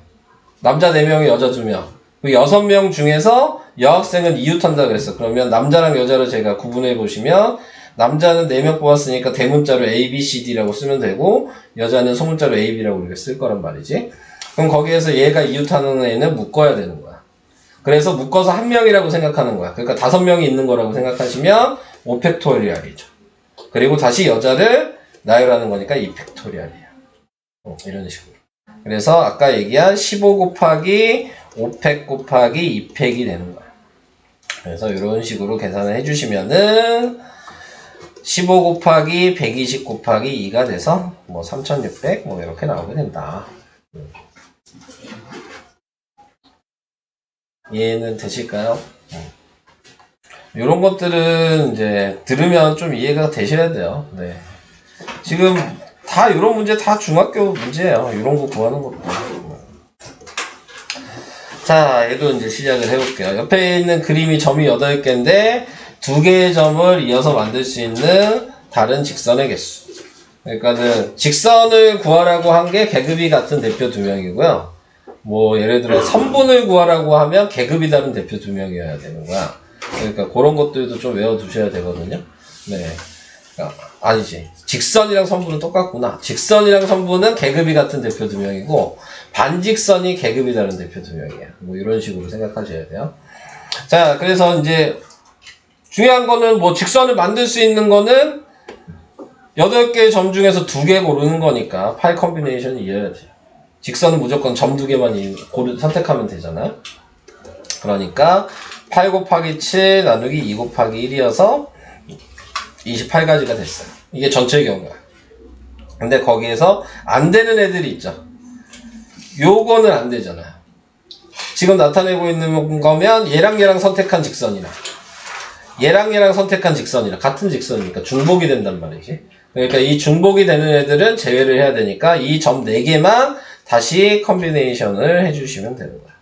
남자 4명에 여자 2명. 그 6명 중에서 여학생은 이웃한다 그랬어. 그러면 남자랑 여자를 제가 구분해 보시면 남자는 4명 뽑았으니까 대문자로 A, B, C, D라고 쓰면 되고 여자는 소문자로 A, B라고 이렇게 쓸 거란 말이지. 그럼 거기에서 얘가 이웃하는 애는 묶어야 되는 거야. 그래서 묶어서 1명이라고 생각하는 거야. 그러니까 5명이 있는 거라고 생각하시면 5팩토리얼이죠. 그리고 다시 여자를 나열하는 거니까 2팩토리얼이에요. 이런 식으로. 그래서 아까 얘기한 15 곱하기 5팩 곱하기 2팩이 되는 거야. 그래서 이런 식으로 계산을 해주시면은 15 곱하기 120 곱하기 2가 돼서 뭐 3600 뭐 이렇게 나오게 된다. 이해는 되실까요? 이런 것들은 이제 들으면 좀 이해가 되셔야 돼요. 네. 지금 다 이런 문제 다 중학교 문제예요. 이런 거 구하는 것도. 자, 얘도 이제 시작을 해볼게요. 옆에 있는 그림이 점이 8개인데 2개의 점을 이어서 만들 수 있는 다른 직선의 개수. 그러니까는 직선을 구하라고 한 게 계급이 같은 대표 2명이고요. 뭐 예를 들어 선분을 구하라고 하면 계급이 다른 대표 2명이어야 되는 거야. 그러니까 그런 것들도 좀 외워두셔야 되거든요. 네. 아니지. 직선이랑 선분은 똑같구나. 직선이랑 선분은 계급이 같은 대표 2명이고 반직선이 계급이 다른 대표 2명이야. 뭐 이런 식으로 생각하셔야 돼요. 자, 그래서 이제 중요한 거는 뭐 직선을 만들 수 있는 거는 8개의 점 중에서 2개 고르는 거니까 파이 컴비네이션이 이어야 돼요. 직선은 무조건 점 2개만 선택하면 되잖아요. 그러니까 8 곱하기 7 나누기 2 곱하기 1이어서 28가지가 됐어요. 이게 전체 경우야. 근데 거기에서 안 되는 애들이 있죠. 요거는 안 되잖아요. 지금 나타내고 있는 거면 얘랑 선택한 직선이라 얘랑 선택한 직선이라 같은 직선이니까 중복이 된단 말이지. 그러니까 이 중복이 되는 애들은 제외를 해야 되니까 이 점 4개만 다시 컴비네이션을 해주시면 되는 거야.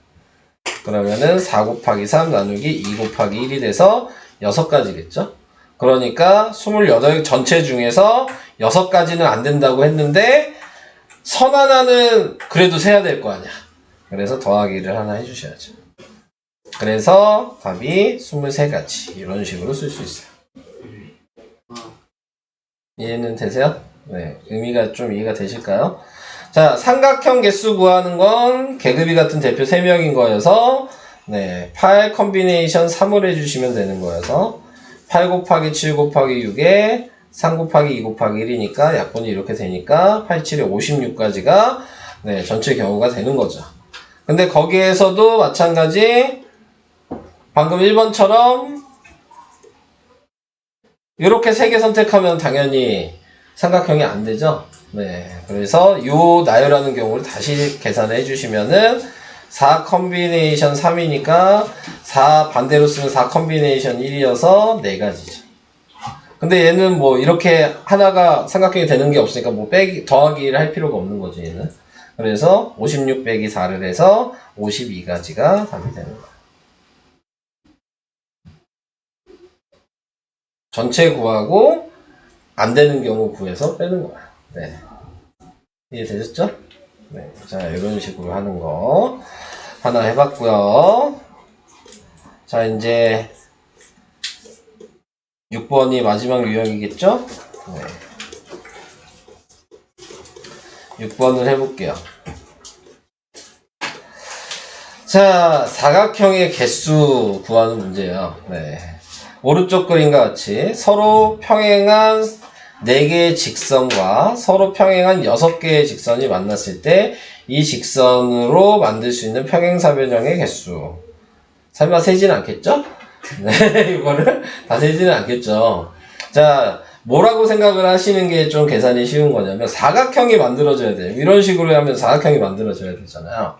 그러면은 4 곱하기 3 나누기 2 곱하기 1이 돼서 6가지겠죠? 그러니까 28 전체 중에서 6가지는 안 된다고 했는데 선 하나는 그래도 세야 될 거 아니야. 그래서 더하기를 하나 해주셔야죠. 그래서 답이 23가지 이런 식으로 쓸 수 있어요. 이해는 되세요? 네, 의미가 좀 이해가 되실까요? 자, 삼각형 개수 구하는 건 계급이 같은 대표 3명인 거여서 네, 8 컴비네이션 3을 해주시면 되는 거여서 8 곱하기 7 곱하기 6에 3 곱하기 2 곱하기 1이니까 약분이 이렇게 되니까 8, 7에 56가지가 네, 전체 경우가 되는 거죠. 근데 거기에서도 마찬가지 방금 1번처럼 이렇게 3개 선택하면 당연히 삼각형이 안 되죠. 네, 그래서 요 나열하는 경우를 다시 계산해 주시면은 4 컴비네이션 3이니까 4 반대로 쓰면 4 컴비네이션 1이어서 4가지죠. 근데 얘는 뭐 이렇게 하나가 삼각형이 되는 게 없으니까 뭐 더하기를 할 필요가 없는 거죠, 얘는. 그래서 56 빼기 4를 해서 52가지가 답이 되는 거예요. 전체 구하고 안 되는 경우 구해서 빼는 거야. 네. 이해되셨죠? 네. 자, 이런 식으로 하는 거 하나 해봤고요. 자, 이제 6번이 마지막 유형이겠죠? 네. 6번을 해볼게요. 자, 사각형의 개수 구하는 문제예요. 네. 오른쪽 그림과 같이 서로 평행한 4개의 직선과 서로 평행한 6개의 직선이 만났을 때 이 직선으로 만들 수 있는 평행사변형의 개수. 설마 세지는 않겠죠? 네, 이거를 다 세지는 않겠죠. 자, 뭐라고 생각을 하시는 게 좀 계산이 쉬운 거냐면 사각형이 만들어져야 돼요. 이런 식으로 하면 사각형이 만들어져야 되잖아요.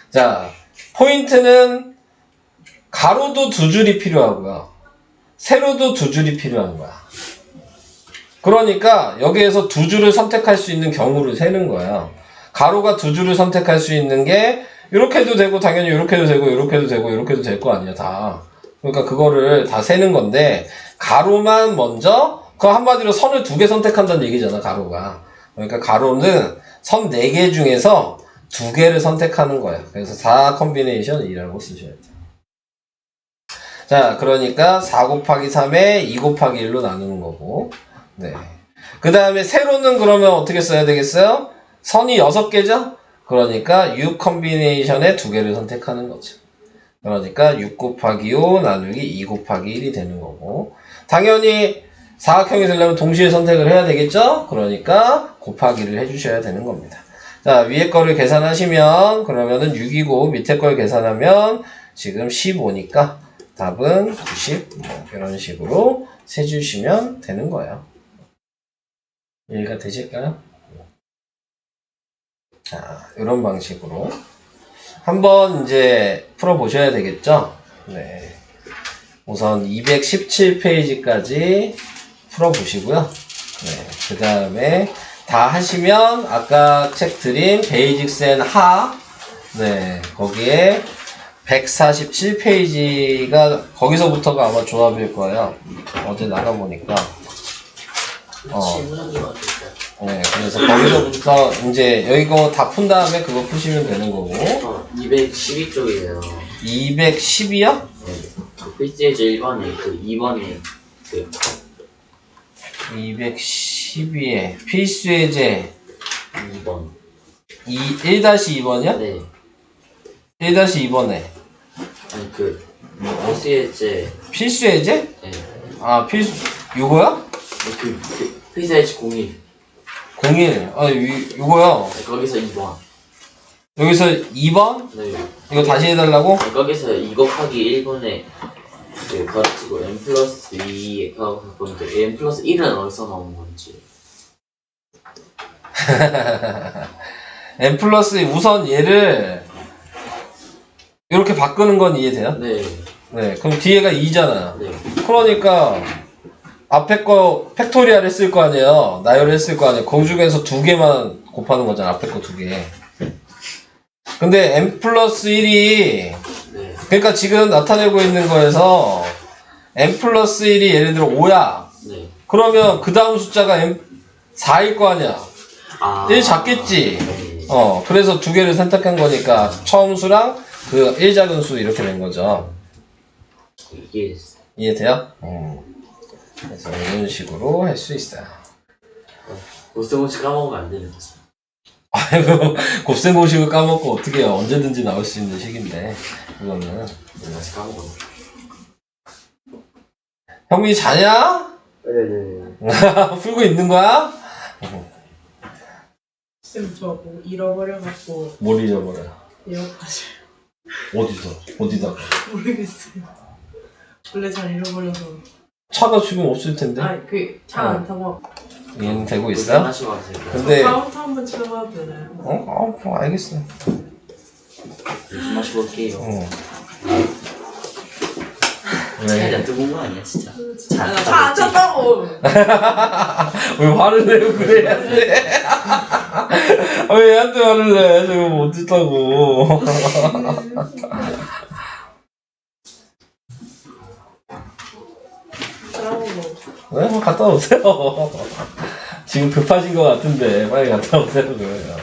자, 포인트는 가로도 2줄이 필요하고요. 세로도 2줄이 필요한 거야. 그러니까 여기에서 2줄을 선택할 수 있는 경우를 세는 거예요. 가로가 2줄을 선택할 수 있는 게 이렇게 해도 되고 당연히 이렇게 해도 되고 이렇게 해도 되고 이렇게 해도 될 거 아니야 다. 그러니까 그거를 다 세는 건데 가로만 먼저 그 한마디로 선을 2개 선택한다는 얘기잖아 가로가. 그러니까 가로는 선 4개 중에서 2개를 선택하는 거예요. 그래서 4 컨비네이션 2라고 쓰셔야 돼요. 자, 그러니까 4 곱하기 3에 2 곱하기 1로 나누는 거고. 네. 그 다음에 세로는 그러면 어떻게 써야 되겠어요? 선이 6개죠? 그러니까 6 컨비네이션에 2개를 선택하는 거죠. 그러니까 6 곱하기 5 나누기 2 곱하기 1이 되는 거고. 당연히 사각형이 되려면 동시에 선택을 해야 되겠죠? 그러니까 곱하기를 해주셔야 되는 겁니다. 자, 위에 거를 계산하시면 그러면은 6이고 밑에 걸 계산하면 지금 15니까 답은 90 이런 식으로 세주시면 되는 거예요. 이해가 되실까요? 자, 이런 방식으로 한번 이제 풀어보셔야 되겠죠? 네. 우선 217페이지까지 풀어보시고요. 네. 그 다음에 다 하시면 아까 책 드린 베이직스 앤 하, 네. 거기에 147페이지가 거기서부터가 아마 조합일 거예요. 어제 나가보니까.
질문이 어떨까요?
네, 그래서 거기서부터 이제 여기 거 다 푼 다음에 그거 푸시면 되는 거고.
212쪽이에요.
210이요?
네. 그 페이지 1번에 그 2번에 그
212에 필수예제
2번.
1-2번이요?
네.
1-2번에
아니 그 필수예제.
필수예제?
네.
아, 필수 요거요?
그 필수예제 01.
01. 아, 요거요.
네, 거기서 2번.
여기서 2번?
네.
이거 다시 해달라고?
네, 거기서 2 곱하기 1번에 그 가르치고 n 플러스 2에 가고 있는데 n 플러스 1은 어디서 나온 건지.
n 플러스 우선 얘를 이렇게 바꾸는 건 이해돼요?
네.
네. 그럼 뒤에가 2잖아.
네.
그러니까 앞에 거 팩토리얼 했을 거 아니에요. 나열을 했을 거 아니에요. 그 중에서 2개만 곱하는 거잖아. 앞에 거 2개. 근데 n 플러스 1이
네.
그러니까 지금 나타내고 있는 거에서 n 플러스 1이 예를 들어 5야.
네.
그러면 그 다음 숫자가 4일 거 아니야.
아.
1 작겠지.
네.
그래서 2개를 선택한 거니까 처음 수랑 그 1 작은 수 이렇게 된 거죠.
이게
이해돼요? 그래서 이런 식으로 할 수 있어요.
고스모치 까먹으면 안 되는 거죠.
아이고, 곱셈공식을 까먹고 어떻게 해요? 언제든지 나올 수 있는 식인데, 그거는.
다시 까먹었네.
형민이 자냐?
네네.
풀고 있는 거야?
쌤, 저 뭐 잃어버려갖고
뭘 잊어버려요?
에어팟을
어디다가?
모르겠어요. 원래 잘 잃어버려서.
차가 지금 없을 텐데?
아니, 그 차 안 타고.
얘는 되고 있어요?
하시고 하세요.
근데,
카운트 한번 쳐봐도 되나요?
알겠어.
마시고 올게요.
왜?
진짜 뜨거운 거 아니야 진짜.
차 안 찼다고!
왜 화를 내고 그래야 돼? 왜 얘한테 화를 내? 저거 못 듣다고. 왜? 갔다 오세요. 지금 급하신 것 같은데 빨리 갔다 오세요. 그래요.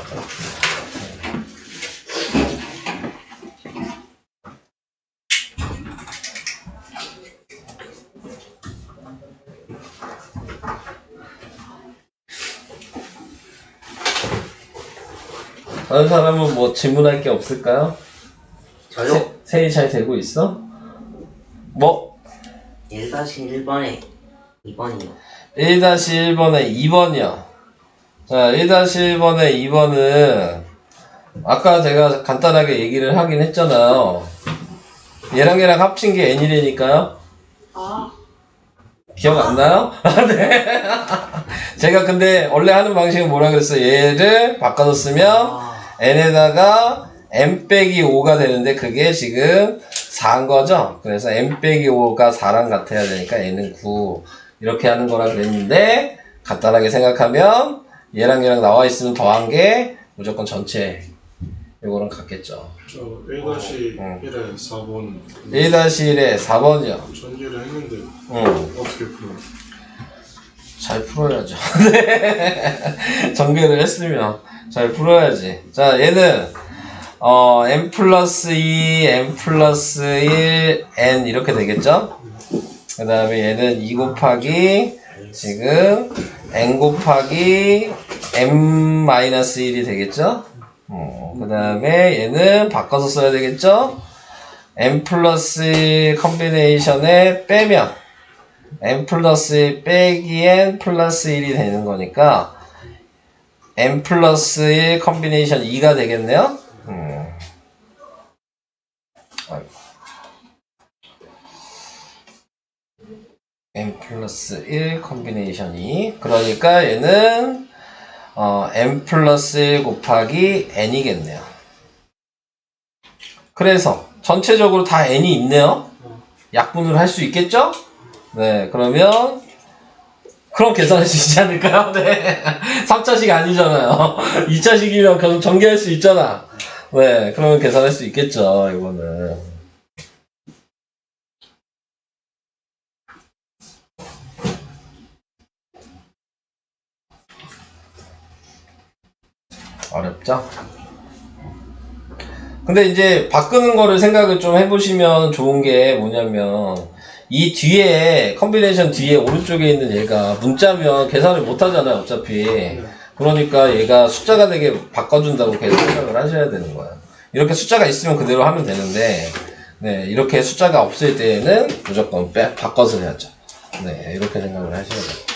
다른 사람은 뭐 질문할 게 없을까요?
저요?
세이 잘 되고 있어? 뭐?
1-1번에 2번이요.
1-1번에 2번이요. 자, 1-1번에 2번은 아까 제가 간단하게 얘기를 하긴 했잖아요. 얘랑 얘랑 합친 게 n이라니까요.
아,
기억 안 나요? 네. 제가 근데 원래 하는 방식은 뭐라 그랬어요? 얘를 바꿔서 쓰면 n에다가 n 빼기 5가 되는데 그게 지금 4인 거죠? 그래서 n 빼기 5가 4랑 같아야 되니까 n은 9 이렇게 하는 거라 그랬는데 간단하게 생각하면 얘랑 얘랑 나와 있으면 더한 게 무조건 전체 요거랑 같겠죠.
저 1-1에 4번
1-1에 4번이요.
전개를 했는데
응.
어떻게 풀어요?
잘 풀어야죠. 네. 전개를 했으면 잘 풀어야지. 자, 얘는 n 플러스 2, n 플러스 1, n 이렇게 되겠죠? 그 다음에 얘는 2 곱하기 지금 n 곱하기 m 마이너스 1이 되겠죠? 그 다음에 얘는 바꿔서 써야 되겠죠? n 플러스 1 컨비네이션에 빼면 n 플러스 1 빼기 n 플러스 1이 되는 거니까 n 플러스 1 컨비네이션 2가 되겠네요? n 플러스 1 컨비네이션 2 그러니까 얘는 n 플러스 1 곱하기 n이겠네요. 그래서 전체적으로 다 n이 있네요. 약분을 할 수 있겠죠? 네, 그러면 그럼 계산할 수 있지 않을까요? 네. 3차식 아니잖아요. 2차식이면 그럼 전개할 수 있잖아. 네, 그러면 계산할 수 있겠죠, 이거는. 어렵죠? 근데 이제 바꾸는 거를 생각을 좀 해보시면 좋은 게 뭐냐면 이 뒤에 컨비네이션 뒤에 오른쪽에 있는 얘가 문자면 계산을 못 하잖아요 어차피. 그러니까 얘가 숫자가 되게 바꿔준다고 계속 생각을 하셔야 되는 거예요. 이렇게 숫자가 있으면 그대로 하면 되는데 네, 이렇게 숫자가 없을 때에는 무조건 바꿔서 해야죠. 네, 이렇게 생각을 하셔야 돼요.